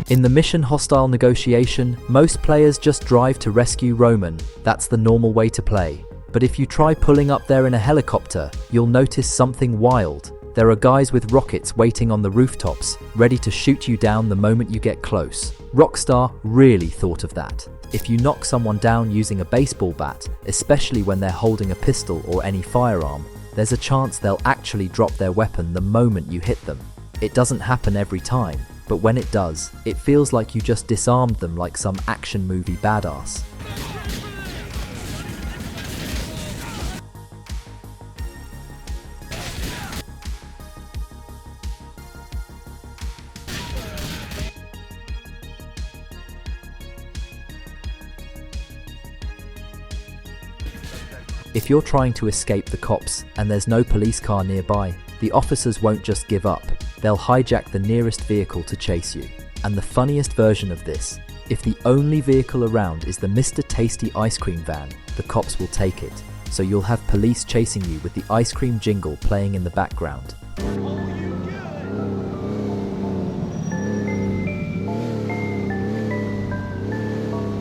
In the mission Hostile Negotiation, most players just drive to rescue Roman. That's the normal way to play. But if you try pulling up there in a helicopter, you'll notice something wild. There are guys with rockets waiting on the rooftops, ready to shoot you down the moment you get close. Rockstar really thought of that. If you knock someone down using a baseball bat, especially when they're holding a pistol or any firearm, there's a chance they'll actually drop their weapon the moment you hit them. It doesn't happen every time, but when it does, it feels like you just disarmed them like some action movie badass. If you're trying to escape the cops and there's no police car nearby, the officers won't just give up. They'll hijack the nearest vehicle to chase you. And the funniest version of this, if the only vehicle around is the Mr. Tasty ice cream van, the cops will take it. So you'll have police chasing you with the ice cream jingle playing in the background.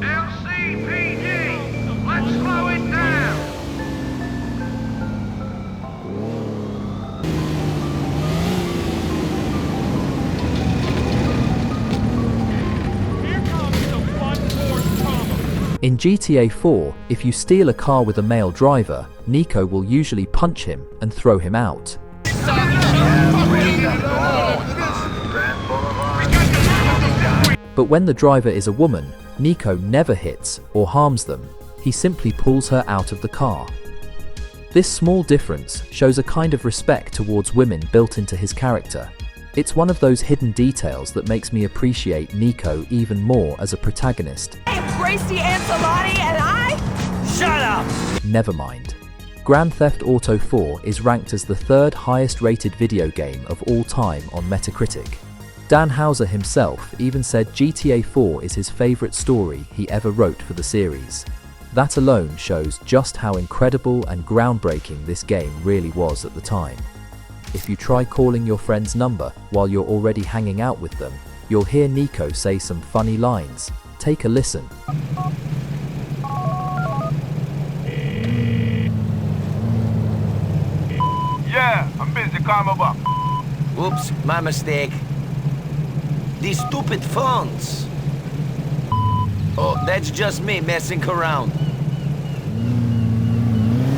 LCPD, let's slow it down. In GTA 4, if you steal a car with a male driver, Nico will usually punch him and throw him out. But when the driver is a woman, Nico never hits or harms them. He simply pulls her out of the car. This small difference shows a kind of respect towards women built into his character. It's one of those hidden details that makes me appreciate Nico even more as a protagonist. Gracie Ancelotti and I? Shut up! Never mind. Grand Theft Auto 4 is ranked as the third highest rated video game of all time on Metacritic. Dan Houser himself even said GTA 4 is his favorite story he ever wrote for the series. That alone shows just how incredible and groundbreaking this game really was at the time. If you try calling your friend's number while you're already hanging out with them, you'll hear Nico say some funny lines. Take a listen. Yeah, I'm busy. Call me back. Oops, my mistake. These stupid phones. Oh, that's just me messing around.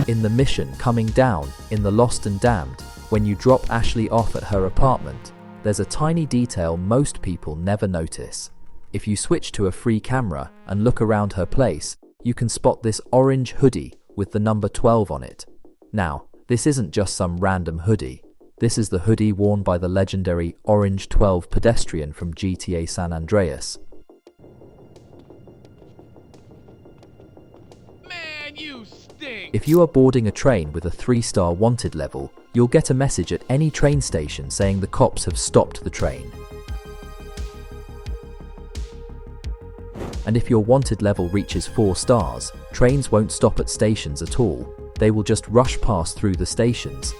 In the mission Coming Down in The Lost and Damned, when you drop Ashley off at her apartment, there's a tiny detail most people never notice. If you switch to a free camera and look around her place, you can spot this orange hoodie with the number 12 on it. Now, this isn't just some random hoodie. This is the hoodie worn by the legendary Orange 12 pedestrian from GTA San Andreas. Man, you stink. If you are boarding a train with a 3-star wanted level, you'll get a message at any train station saying the cops have stopped the train. And if your wanted level reaches 4 stars, trains won't stop at stations at all. They will just rush past through the stations.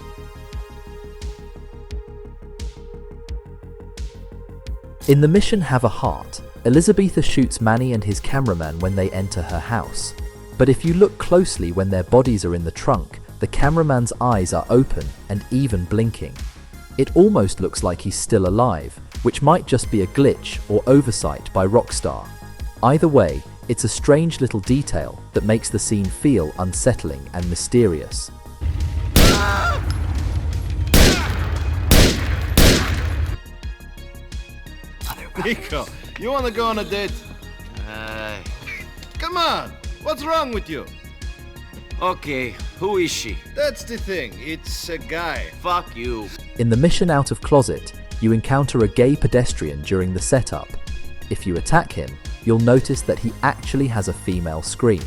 In the mission Have a Heart, Elizabetha shoots Manny and his cameraman when they enter her house. But if you look closely when their bodies are in the trunk, the cameraman's eyes are open and even blinking. It almost looks like he's still alive, which might just be a glitch or oversight by Rockstar. Either way, it's a strange little detail that makes the scene feel unsettling and mysterious. Nico, you wanna go on a date? Come on, what's wrong with you? Okay, who is she? That's the thing, it's a guy. Fuck you. In the mission Out of Closet, You encounter a gay pedestrian during the setup. If you attack him, you'll notice that he actually has a female scream.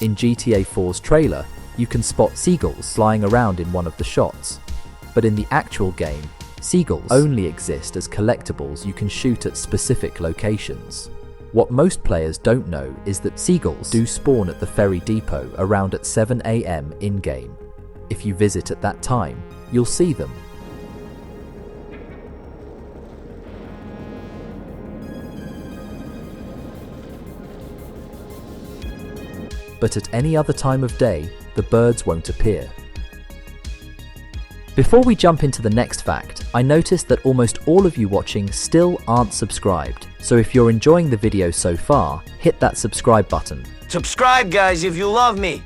In GTA 4's trailer, you can spot seagulls flying around in one of the shots. But in the actual game, seagulls only exist as collectibles you can shoot at specific locations. What most players don't know is that seagulls do spawn at the ferry depot around at 7 AM in-game. If you visit at that time, you'll see them. But at any other time of day, the birds won't appear. Before we jump into the next fact, I noticed that almost all of you watching still aren't subscribed. So if you're enjoying the video so far, hit that subscribe button. Subscribe, guys, if you love me.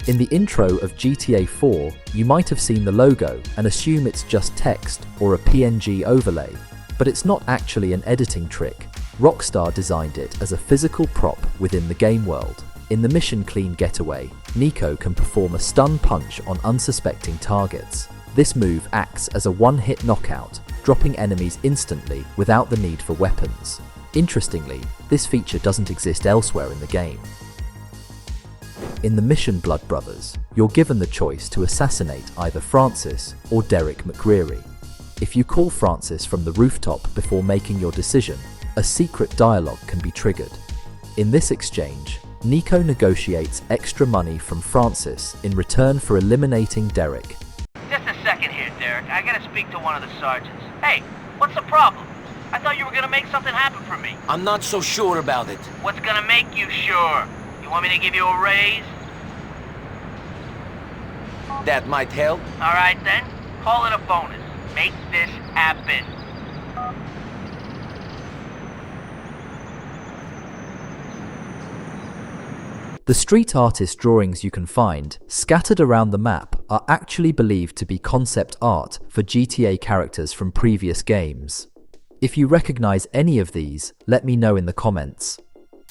In the intro of GTA 4, you might have seen the logo and assume it's just text or a PNG overlay, but it's not actually an editing trick. Rockstar designed it as a physical prop within the game world. In the mission Clean Getaway, Nico can perform a stun punch on unsuspecting targets. This move acts as a one-hit knockout, dropping enemies instantly without the need for weapons. Interestingly, this feature doesn't exist elsewhere in the game. In the mission Blood Brothers, you're given the choice to assassinate either Francis or Derek McCreary. If you call Francis from the rooftop before making your decision, a secret dialogue can be triggered. In this exchange, Nico negotiates extra money from Francis in return for eliminating Derek. Just a second here, Derek. I gotta speak to one of the sergeants. Hey, what's the problem? I thought you were gonna make something happen for me. I'm not so sure about it. What's gonna make you sure? You want me to give you a raise? That might help. Alright then, call it a bonus. Make this happen. The street artist drawings you can find, scattered around the map, are actually believed to be concept art for GTA characters from previous games. If you recognize any of these, let me know in the comments.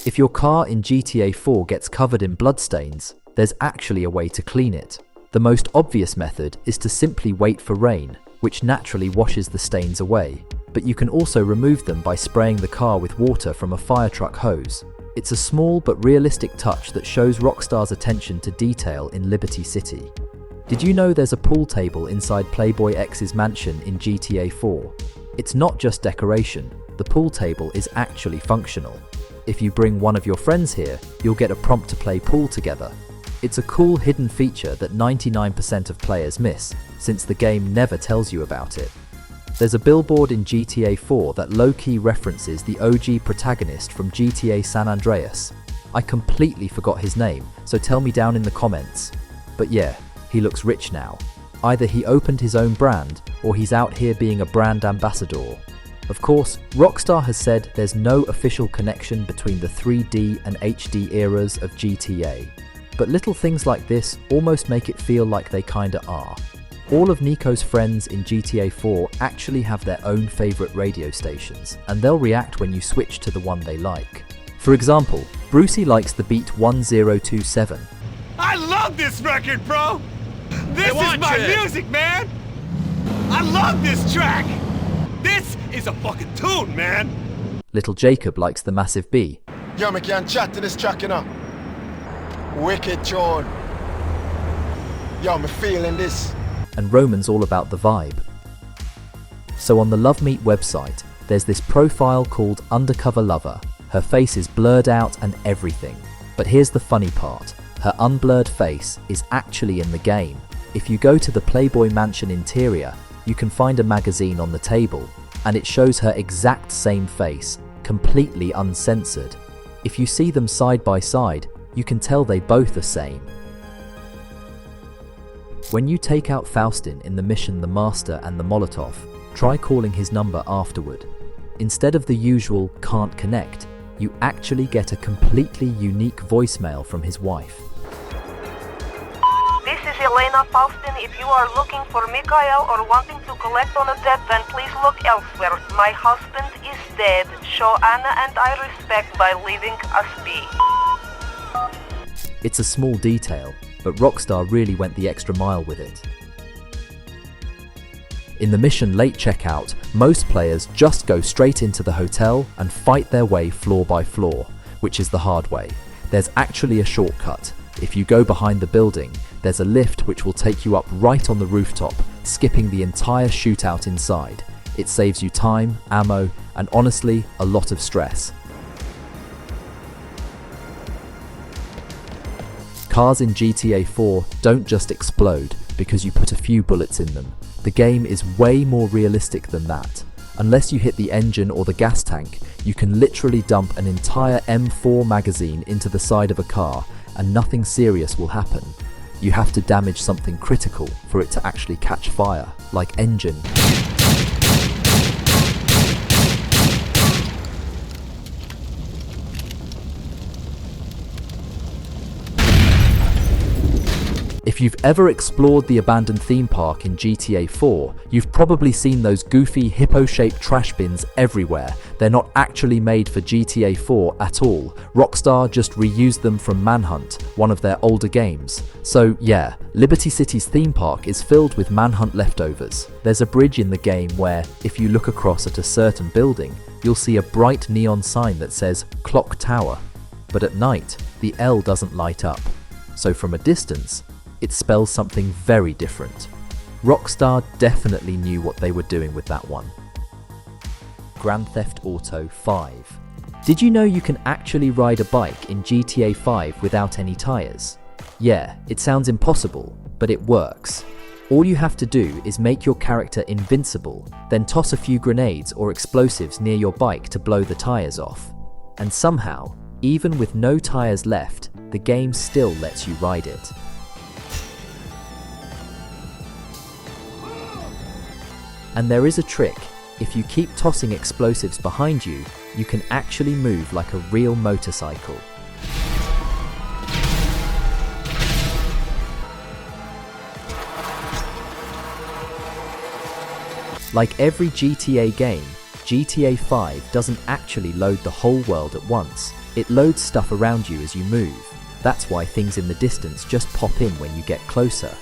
If your car in GTA 4 gets covered in bloodstains, there's actually a way to clean it. The most obvious method is to simply wait for rain, which naturally washes the stains away, but you can also remove them by spraying the car with water from a fire truck hose. It's a small but realistic touch that shows Rockstar's attention to detail in Liberty City. Did you know there's a pool table inside Playboy X's mansion in GTA 4? It's not just decoration, the pool table is actually functional. If you bring one of your friends here, you'll get a prompt to play pool together. It's a cool hidden feature that 99% of players miss, since the game never tells you about it. There's a billboard in GTA 4 that low-key references the OG protagonist from GTA San Andreas. I completely forgot his name, so tell me down in the comments. But yeah, he looks rich now. Either he opened his own brand, or he's out here being a brand ambassador. Of course, Rockstar has said there's no official connection between the 3D and HD eras of GTA. But little things like this almost make it feel like they kinda are. All of Nico's friends in GTA 4 actually have their own favorite radio stations, and they'll react when you switch to the one they like. For example, Brucey likes the beat 1027. I love this record, bro! This is my music, man! I love this track! This is a fucking tune, man! Little Jacob likes the Massive B. Yo, me can chat to this track, you know. Wicked tune. Yo, me feeling this. And Roman's all about the vibe. So on the Love Meet website, there's this profile called Undercover Lover. Her face is blurred out and everything. But here's the funny part. Her unblurred face is actually in the game. If you go to the Playboy Mansion interior, you can find a magazine on the table, and it shows her exact same face, completely uncensored. If you see them side by side, you can tell they both are same. When you take out Faustin in the mission The Master and the Molotov, try calling his number afterward. Instead of the usual "can't connect," you actually get a completely unique voicemail from his wife. This is Elena Anna Faustin. If you are looking for Mikhail or wanting to collect on a debt, then please look elsewhere. My husband is dead. Show Anna and I respect by leaving us be. It's a small detail, but Rockstar really went the extra mile with it. In the mission Late Checkout, most players just go straight into the hotel and fight their way floor by floor, which is the hard way. There's actually a shortcut. If you go behind the building, there's a lift which will take you up right on the rooftop, skipping the entire shootout inside. It saves you time, ammo, and honestly, a lot of stress. Cars in GTA 4 don't just explode because you put a few bullets in them. The game is way more realistic than that. Unless you hit the engine or the gas tank, you can literally dump an entire M4 magazine into the side of a car and nothing serious will happen. You have to damage something critical for it to actually catch fire, like engine. If you've ever explored the abandoned theme park in GTA 4, you've probably seen those goofy hippo-shaped trash bins everywhere. They're not actually made for GTA 4 at all. Rockstar just reused them from Manhunt, one of their older games. So yeah, Liberty City's theme park is filled with Manhunt leftovers. There's a bridge in the game where, if you look across at a certain building, you'll see a bright neon sign that says Clock Tower. But at night, the L doesn't light up. So from a distance, it spells something very different. Rockstar definitely knew what they were doing with that one. Grand Theft Auto 5. Did you know you can actually ride a bike in GTA 5 without any tires? Yeah, it sounds impossible, but it works. All you have to do is make your character invincible, then toss a few grenades or explosives near your bike to blow the tires off. And somehow, even with no tires left, the game still lets you ride it. And there is a trick. If you keep tossing explosives behind you, you can actually move like a real motorcycle. Like every GTA game, GTA 5 doesn't actually load the whole world at once. It loads stuff around you as you move. That's why things in the distance just pop in when you get closer.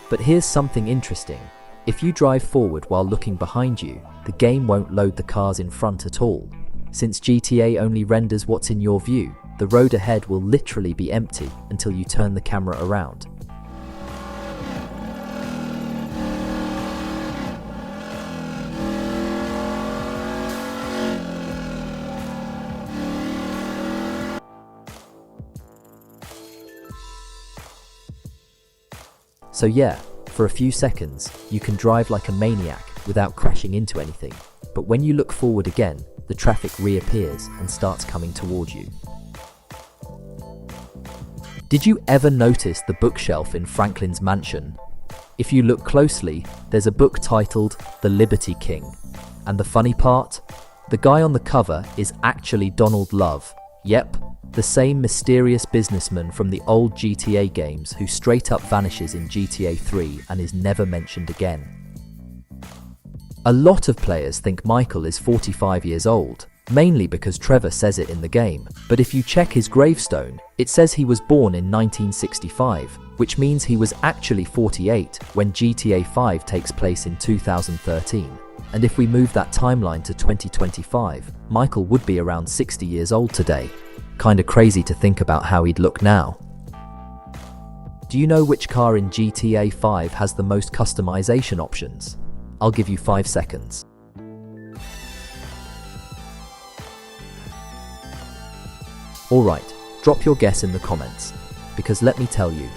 But here's something interesting. If you drive forward while looking behind you, the game won't load the cars in front at all. Since GTA only renders what's in your view, the road ahead will literally be empty until you turn the camera around. So yeah, for a few seconds, you can drive like a maniac without crashing into anything. But when you look forward again, the traffic reappears and starts coming toward you. Did you ever notice the bookshelf in Franklin's mansion? If you look closely, there's a book titled The Liberty King. And the funny part? The guy on the cover is actually Donald Love. Yep, the same mysterious businessman from the old GTA games who straight up vanishes in GTA 3 and is never mentioned again. A lot of players think Michael is 45 years old, mainly because Trevor says it in the game, but if you check his gravestone, it says he was born in 1965, which means he was actually 48 when GTA 5 takes place in 2013. And if we move that timeline to 2025, Michael would be around 60 years old today. Kinda crazy to think about how he'd look now. Do you know which car in GTA 5 has the most customization options? I'll give you 5 seconds. Alright, drop your guess in the comments, because let me tell you,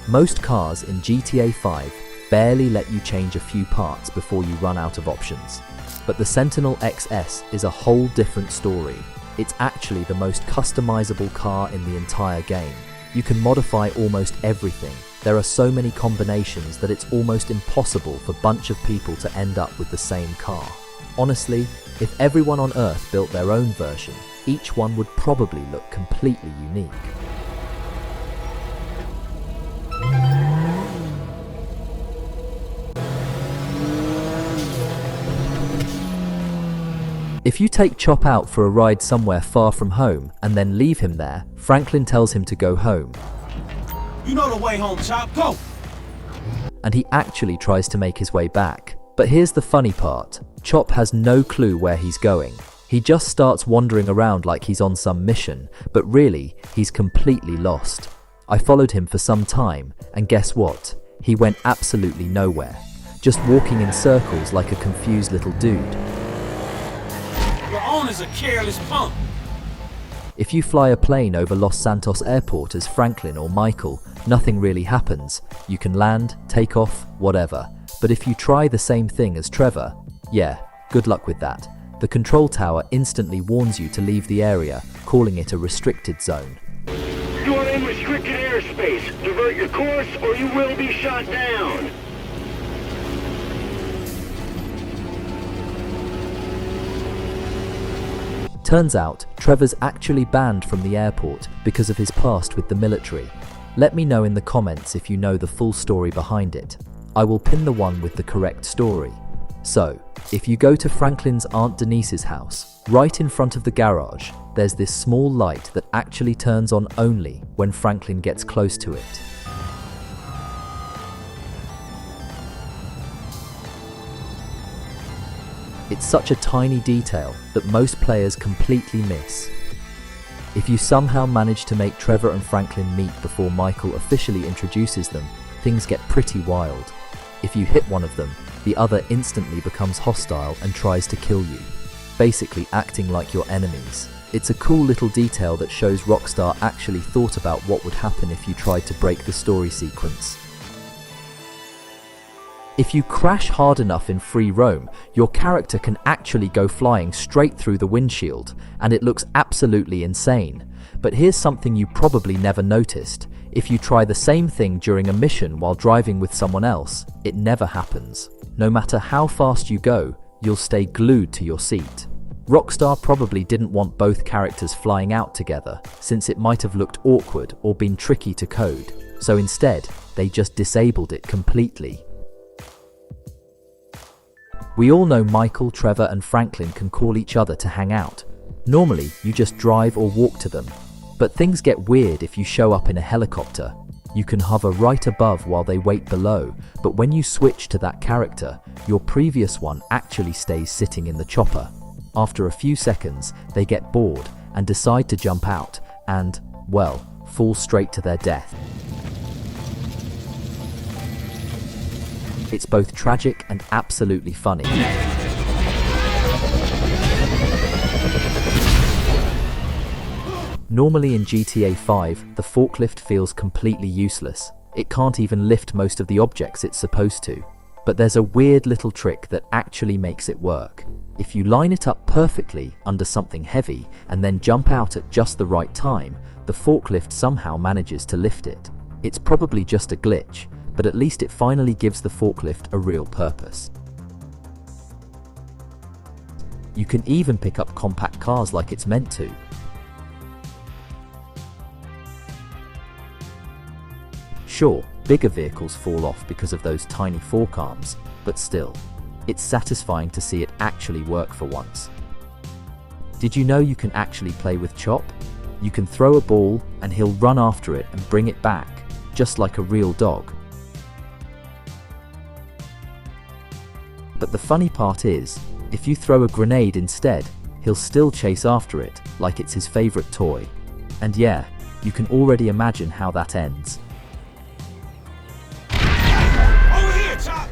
most cars in GTA 5 barely let you change a few parts before you run out of options. But the Sentinel XS is a whole different story. It's actually the most customizable car in the entire game. You can modify almost everything. There are so many combinations that it's almost impossible for a bunch of people to end up with the same car. Honestly, if everyone on Earth built their own version, each one would probably look completely unique. If you take Chop out for a ride somewhere far from home and then leave him there, Franklin tells him to go home. You know the way home, Chop. Go! And he actually tries to make his way back. But here's the funny part. Chop has no clue where he's going. He just starts wandering around like he's on some mission, but really, he's completely lost. I followed him for some time, and guess what? He went absolutely nowhere. Just walking in circles like a confused little dude. Your owner's a careless punk. If you fly a plane over Los Santos Airport as Franklin or Michael, nothing really happens. You can land, take off, whatever. But if you try the same thing as Trevor, yeah, good luck with that. The control tower instantly warns you to leave the area, calling it a restricted zone. You are in restricted airspace. Divert your course or you will be shot down. Turns out, Trevor's actually banned from the airport because of his past with the military. Let me know in the comments if you know the full story behind it. I will pin the one with the correct story. So, if you go to Franklin's Aunt Denise's house, right in front of the garage, there's this small light that actually turns on only when Franklin gets close to it. It's such a tiny detail that most players completely miss. If you somehow manage to make Trevor and Franklin meet before Michael officially introduces them, things get pretty wild. If you hit one of them, the other instantly becomes hostile and tries to kill you, basically acting like your enemies. It's a cool little detail that shows Rockstar actually thought about what would happen if you tried to break the story sequence. If you crash hard enough in free roam, your character can actually go flying straight through the windshield, and it looks absolutely insane. But here's something you probably never noticed. If you try the same thing during a mission while driving with someone else, it never happens. No matter how fast you go, you'll stay glued to your seat. Rockstar probably didn't want both characters flying out together, since it might have looked awkward or been tricky to code. So instead, they just disabled it completely. We all know Michael, Trevor, and Franklin can call each other to hang out. Normally, you just drive or walk to them. But things get weird if you show up in a helicopter. You can hover right above while they wait below, but when you switch to that character, your previous one actually stays sitting in the chopper. After a few seconds, they get bored and decide to jump out and, well, fall straight to their death. It's both tragic and absolutely funny. Normally in GTA 5, the forklift feels completely useless. It can't even lift most of the objects it's supposed to. But there's a weird little trick that actually makes it work. If you line it up perfectly under something heavy and then jump out at just the right time, the forklift somehow manages to lift it. It's probably just a glitch, but at least it finally gives the forklift a real purpose. You can even pick up compact cars like it's meant to. Sure, bigger vehicles fall off because of those tiny fork arms, but still, it's satisfying to see it actually work for once. Did you know you can actually play with Chop? You can throw a ball and he'll run after it and bring it back, just like a real dog. But the funny part is, if you throw a grenade instead, he'll still chase after it, like it's his favorite toy. And yeah, you can already imagine how that ends. Over here, Chop!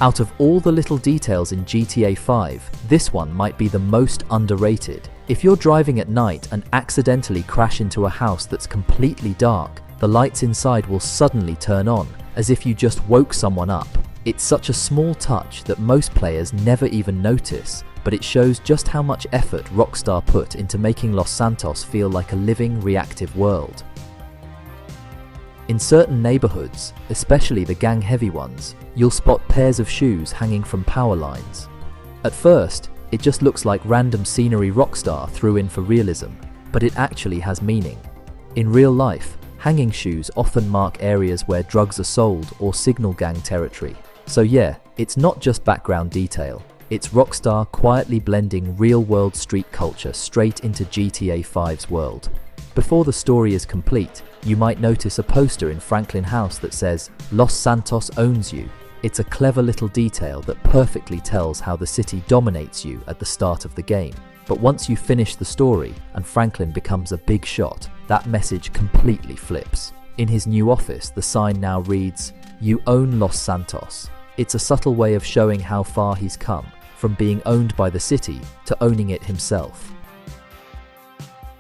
Out of all the little details in GTA 5, this one might be the most underrated. If you're driving at night and accidentally crash into a house that's completely dark, the lights inside will suddenly turn on, as if you just woke someone up. It's such a small touch that most players never even notice, but it shows just how much effort Rockstar put into making Los Santos feel like a living, reactive world. In certain neighborhoods, especially the gang-heavy ones, you'll spot pairs of shoes hanging from power lines. At first, it just looks like random scenery Rockstar threw in for realism, but it actually has meaning. In real life, Hanging shoes often mark areas where drugs are sold or signal gang territory. So yeah, it's not just background detail. It's Rockstar quietly blending real-world street culture straight into GTA 5's world. Before the story is complete, you might notice a poster in Franklin House that says, "Los Santos owns you." It's a clever little detail that perfectly tells how the city dominates you at the start of the game. But once you finish the story and Franklin becomes a big shot, that message completely flips. In his new office, the sign now reads, "You own Los Santos." It's a subtle way of showing how far he's come, from being owned by the city to owning it himself.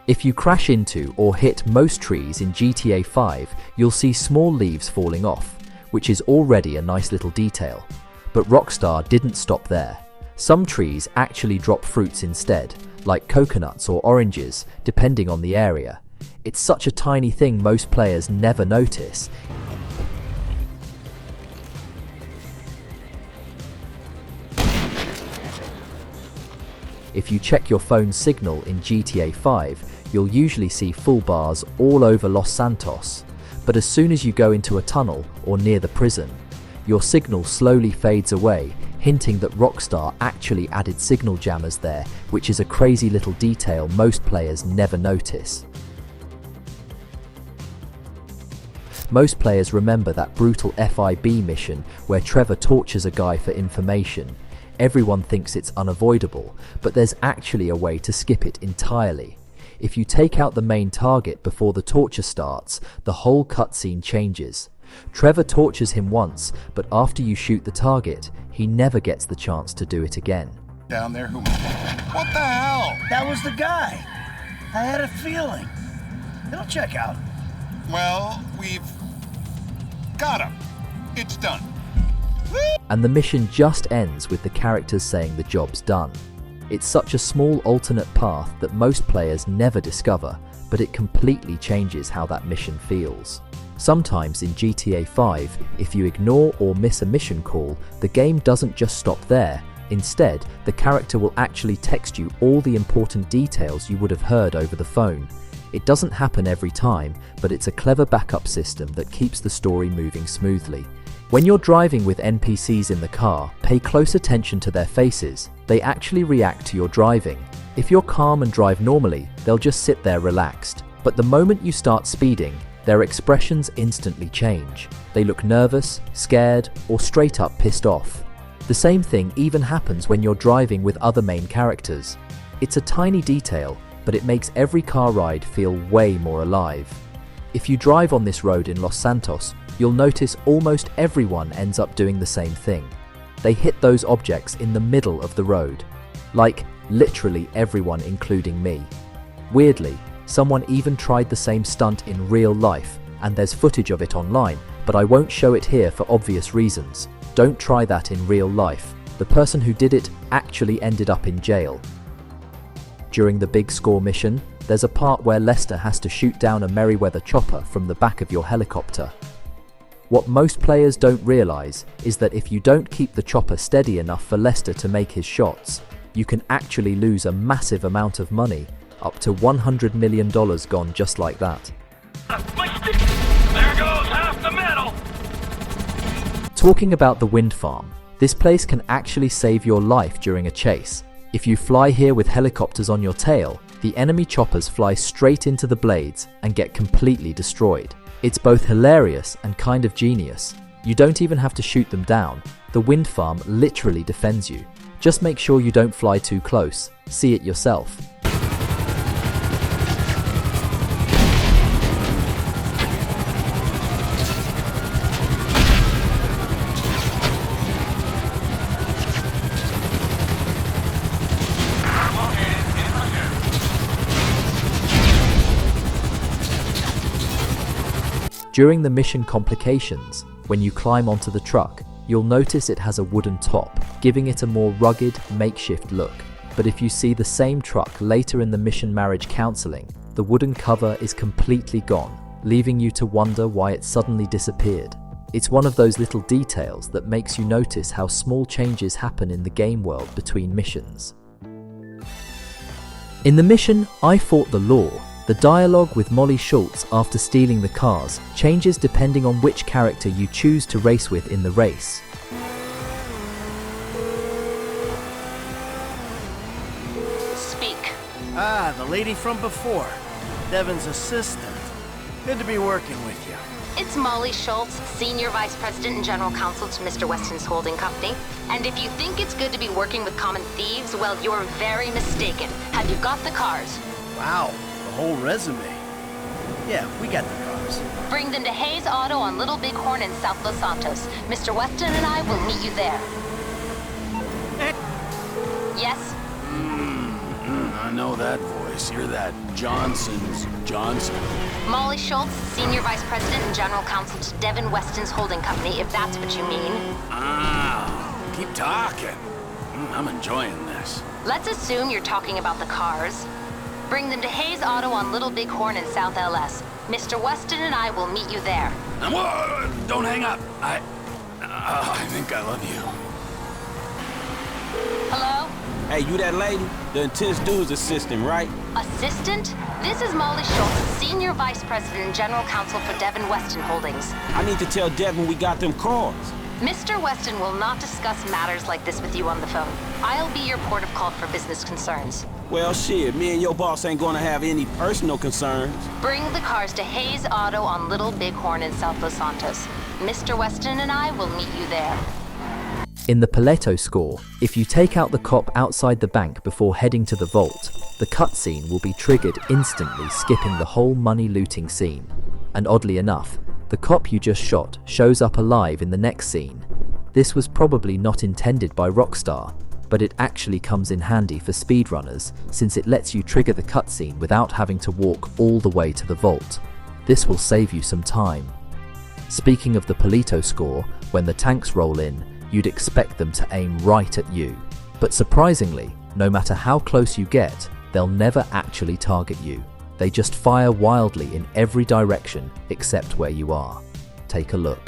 If you crash into or hit most trees in GTA 5, you'll see small leaves falling off, which is already a nice little detail. But Rockstar didn't stop there. Some trees actually drop fruits instead, like coconuts or oranges, depending on the area. It's such a tiny thing most players never notice. If you check your phone's signal in GTA 5, you'll usually see full bars all over Los Santos. But as soon as you go into a tunnel or near the prison, your signal slowly fades away, hinting that Rockstar actually added signal jammers there, which is a crazy little detail most players never notice. Most players remember that brutal FIB mission where Trevor tortures a guy for information. Everyone thinks it's unavoidable, but there's actually a way to skip it entirely. If you take out the main target before the torture starts, the whole cutscene changes. Trevor tortures him once, but after you shoot the target, he never gets the chance to do it again. Down there, who? What the hell? That was the guy. I had a feeling. It'll check out. Well, we've got him. It's done. And the mission just ends with the characters saying the job's done. It's such a small alternate path that most players never discover, but it completely changes how that mission feels. Sometimes in GTA 5, if you ignore or miss a mission call, the game doesn't just stop there. Instead, the character will actually text you all the important details you would have heard over the phone. It doesn't happen every time, but it's a clever backup system that keeps the story moving smoothly. When you're driving with NPCs in the car, pay close attention to their faces. They actually react to your driving. If you're calm and drive normally, they'll just sit there relaxed. But the moment you start speeding, their expressions instantly change. They look nervous, scared, or straight up pissed off. The same thing even happens when you're driving with other main characters. It's a tiny detail, but it makes every car ride feel way more alive. If you drive on this road in Los Santos, you'll notice almost everyone ends up doing the same thing. They hit those objects in the middle of the road. Like, literally everyone, including me. Weirdly, someone even tried the same stunt in real life, and there's footage of it online, but I won't show it here for obvious reasons. Don't try that in real life. The person who did it actually ended up in jail. During the Big Score mission, there's a part where Lester has to shoot down a Merryweather chopper from the back of your helicopter. What most players don't realize is that if you don't keep the chopper steady enough for Lester to make his shots, you can actually lose a massive amount of money, up to $100 million gone just like that. There goes half the metal! Talking about the wind farm, this place can actually save your life during a chase. If you fly here with helicopters on your tail, the enemy choppers fly straight into the blades and get completely destroyed. It's both hilarious and kind of genius. You don't even have to shoot them down. The wind farm literally defends you. Just make sure you don't fly too close. See it yourself. During the mission complications, when you climb onto the truck, you'll notice it has a wooden top, giving it a more rugged, makeshift look. But if you see the same truck later in the mission marriage counseling, the wooden cover is completely gone, leaving you to wonder why it suddenly disappeared. It's one of those little details that makes you notice how small changes happen in the game world between missions. In the mission, I Fought the Law, The dialogue with Molly Schultz after stealing the cars changes depending on which character you choose to race with in the race. Speak. Ah, the lady from before. Devon's assistant. Good to be working with you. It's Molly Schultz, Senior Vice President and General Counsel to Mr. Weston's holding company. And if you think it's good to be working with common thieves, well, you're very mistaken. Have you got the cars? Wow, the whole resume. Yeah, we got the cars. Bring them to Hayes Auto on Little Bighorn in South Los Santos. Mr. Weston and I will meet you there. Yes? I know that voice. You're that Johnson's Johnson. Molly Schultz, Senior Vice President and General Counsel to Devon Weston's holding company, if that's what you mean. Ah, keep talking. I'm enjoying this. Let's assume you're talking about the cars. Bring them to Hayes Auto on Little Bighorn in South LS. Mr. Weston and I will meet you there. Whoa, don't hang up. I think I love you. Hello? Hey, you that lady? The intense dude's assistant, right? Assistant? This is Molly Schultz, Senior Vice President and General Counsel for Devon Weston Holdings. I need to tell Devon we got them cars. Mr. Weston will not discuss matters like this with you on the phone. I'll be your port of call for business concerns. Well, shit, me and your boss ain't gonna have any personal concerns. Bring the cars to Hayes Auto on Little Bighorn in South Los Santos. Mr. Weston and I will meet you there. In the Paletto score, if you take out the cop outside the bank before heading to the vault, the cutscene will be triggered instantly, skipping the whole money looting scene. And oddly enough, the cop you just shot shows up alive in the next scene. This was probably not intended by Rockstar, but it actually comes in handy for speedrunners since it lets you trigger the cutscene without having to walk all the way to the vault. This will save you some time. Speaking of the Paletto score, when the tanks roll in, you'd expect them to aim right at you. But surprisingly, no matter how close you get, they'll never actually target you. They just fire wildly in every direction except where you are. Take a look.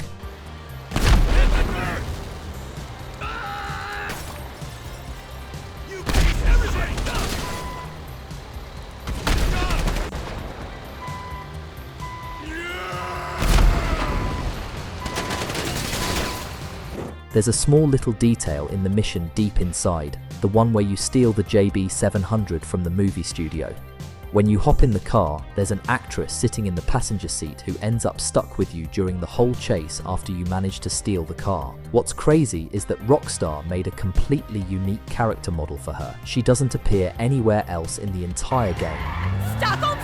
There's a small little detail in the mission deep inside, the one where you steal the JB700 from the movie studio. When you hop in the car, there's an actress sitting in the passenger seat who ends up stuck with you during the whole chase after you manage to steal the car. What's crazy is that Rockstar made a completely unique character model for her. She doesn't appear anywhere else in the entire game. Stockholm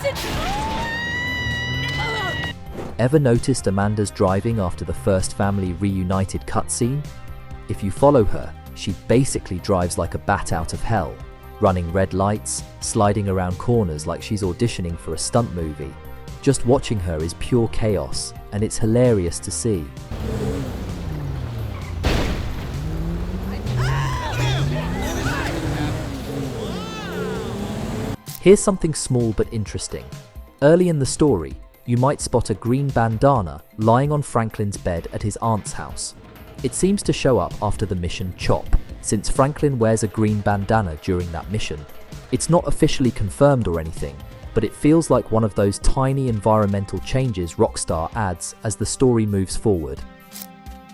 Ever noticed Amanda's driving after the first family reunited cutscene? If you follow her, she basically drives like a bat out of hell, running red lights, sliding around corners like she's auditioning for a stunt movie. Just watching her is pure chaos, and it's hilarious to see. Here's something small but interesting. Early in the story, you might spot a green bandana lying on Franklin's bed at his aunt's house. It seems to show up after the mission Chop, since Franklin wears a green bandana during that mission. It's not officially confirmed or anything, but it feels like one of those tiny environmental changes Rockstar adds as the story moves forward.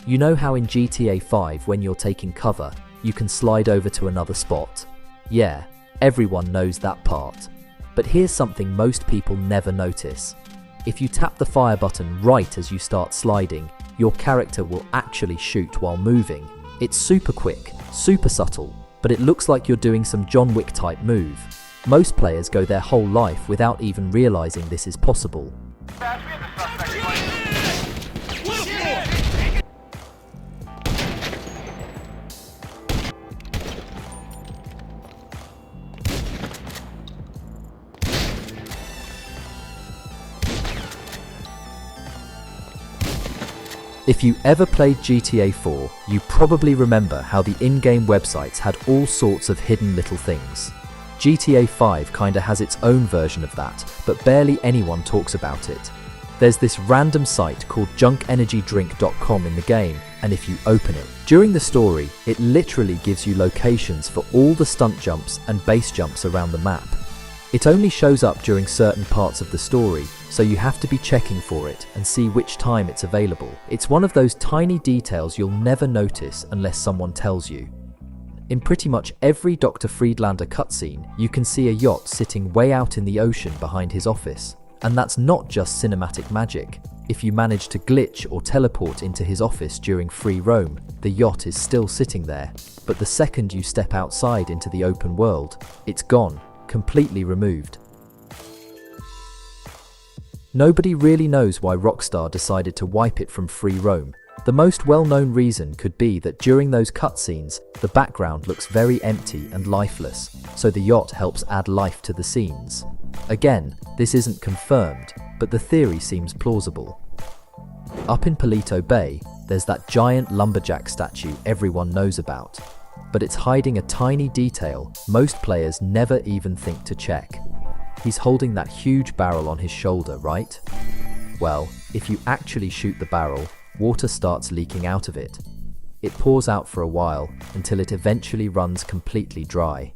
You know how in GTA 5 when you're taking cover, you can slide over to another spot? Yeah, everyone knows that part. But here's something most people never notice. If you tap the fire button right as you start sliding, your character will actually shoot while moving. It's super quick, super subtle, but it looks like you're doing some John Wick type move. Most players go their whole life without even realizing this is possible. If you ever played GTA 4, you probably remember how the in-game websites had all sorts of hidden little things. GTA 5 kinda has its own version of that, but barely anyone talks about it. There's this random site called junkenergydrink.com in the game, and if you open it, during the story, it literally gives you locations for all the stunt jumps and base jumps around the map. It only shows up during certain parts of the story, so you have to be checking for it and see which time it's available. It's one of those tiny details you'll never notice unless someone tells you. In pretty much every Dr. Friedlander cutscene, you can see a yacht sitting way out in the ocean behind his office. And that's not just cinematic magic. If you manage to glitch or teleport into his office during free roam, the yacht is still sitting there. But the second you step outside into the open world, it's gone, completely removed. Nobody really knows why Rockstar decided to wipe it from free roam. The most well-known reason could be that during those cutscenes, the background looks very empty and lifeless, so the yacht helps add life to the scenes. Again, this isn't confirmed, but the theory seems plausible. Up in Palito Bay, there's that giant lumberjack statue everyone knows about, but it's hiding a tiny detail most players never even think to check. He's holding that huge barrel on his shoulder, right? Well, if you actually shoot the barrel, water starts leaking out of it. It pours out for a while until it eventually runs completely dry.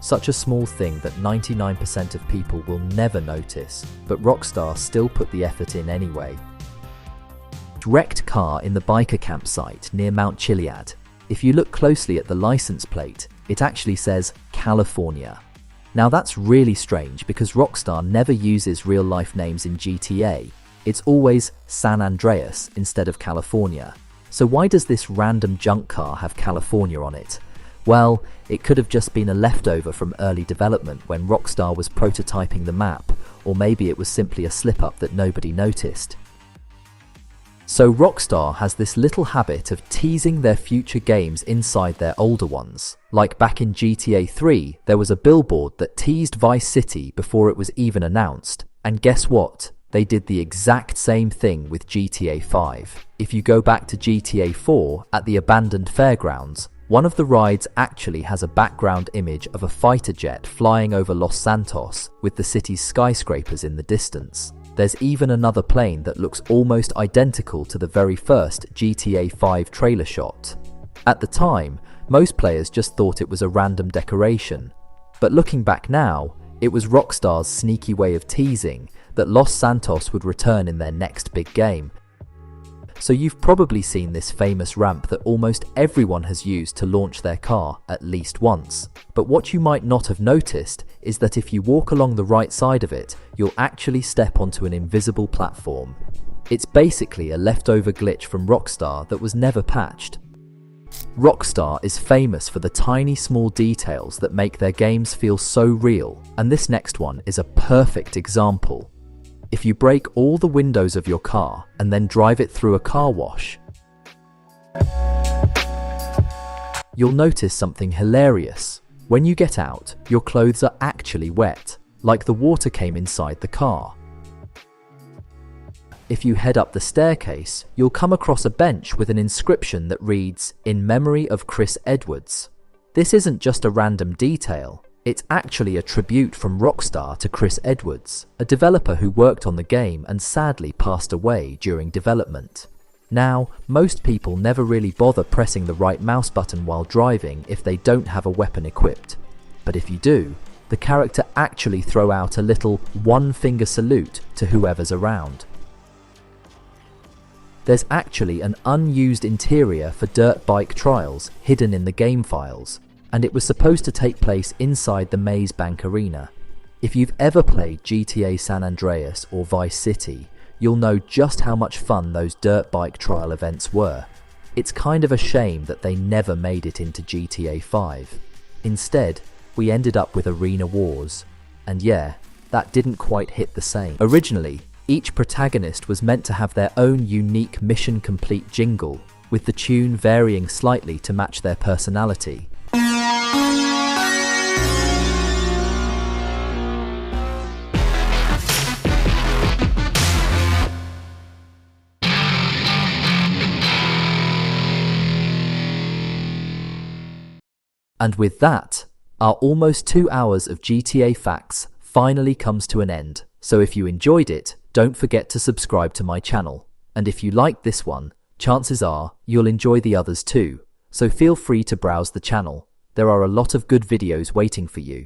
Such a small thing that 99% of people will never notice, but Rockstar still put the effort in anyway. Wrecked car in the biker campsite near Mount Chiliad. If you look closely at the license plate, it actually says California. Now that's really strange because Rockstar never uses real-life names in GTA. It's always San Andreas instead of California. So why does this random junk car have California on it? Well, it could have just been a leftover from early development when Rockstar was prototyping the map, or maybe it was simply a slip-up that nobody noticed. So Rockstar has this little habit of teasing their future games inside their older ones. Like back in GTA 3, there was a billboard that teased Vice City before it was even announced. And guess what? They did the exact same thing with GTA 5. If you go back to GTA 4, at the abandoned fairgrounds, one of the rides actually has a background image of a fighter jet flying over Los Santos with the city's skyscrapers in the distance. There's even another plane that looks almost identical to the very first GTA 5 trailer shot. At the time, most players just thought it was a random decoration. But looking back now, it was Rockstar's sneaky way of teasing that Los Santos would return in their next big game. So you've probably seen this famous ramp that almost everyone has used to launch their car at least once. But what you might not have noticed is that if you walk along the right side of it, you'll actually step onto an invisible platform. It's basically a leftover glitch from Rockstar that was never patched. Rockstar is famous for the tiny small details that make their games feel so real, and this next one is a perfect example. If you break all the windows of your car and then drive it through a car wash, you'll notice something hilarious. When you get out, your clothes are actually wet, like the water came inside the car. If you head up the staircase, you'll come across a bench with an inscription that reads, "In memory of Chris Edwards." This isn't just a random detail. It's actually a tribute from Rockstar to Chris Edwards, a developer who worked on the game and sadly passed away during development. Now, most people never really bother pressing the right mouse button while driving if they don't have a weapon equipped. But if you do, the character actually throw out a little one-finger salute to whoever's around. There's actually an unused interior for dirt bike trials hidden in the game files, and it was supposed to take place inside the Maze Bank Arena. If you've ever played GTA San Andreas or Vice City, you'll know just how much fun those dirt bike trial events were. It's kind of a shame that they never made it into GTA 5. Instead, we ended up with Arena Wars. And yeah, that didn't quite hit the same. Originally, each protagonist was meant to have their own unique mission complete jingle, with the tune varying slightly to match their personality. And with that, our almost 2 hours of GTA Facts finally comes to an end. So if you enjoyed it, don't forget to subscribe to my channel. And if you liked this one, chances are you'll enjoy the others too. So feel free to browse the channel. There are a lot of good videos waiting for you.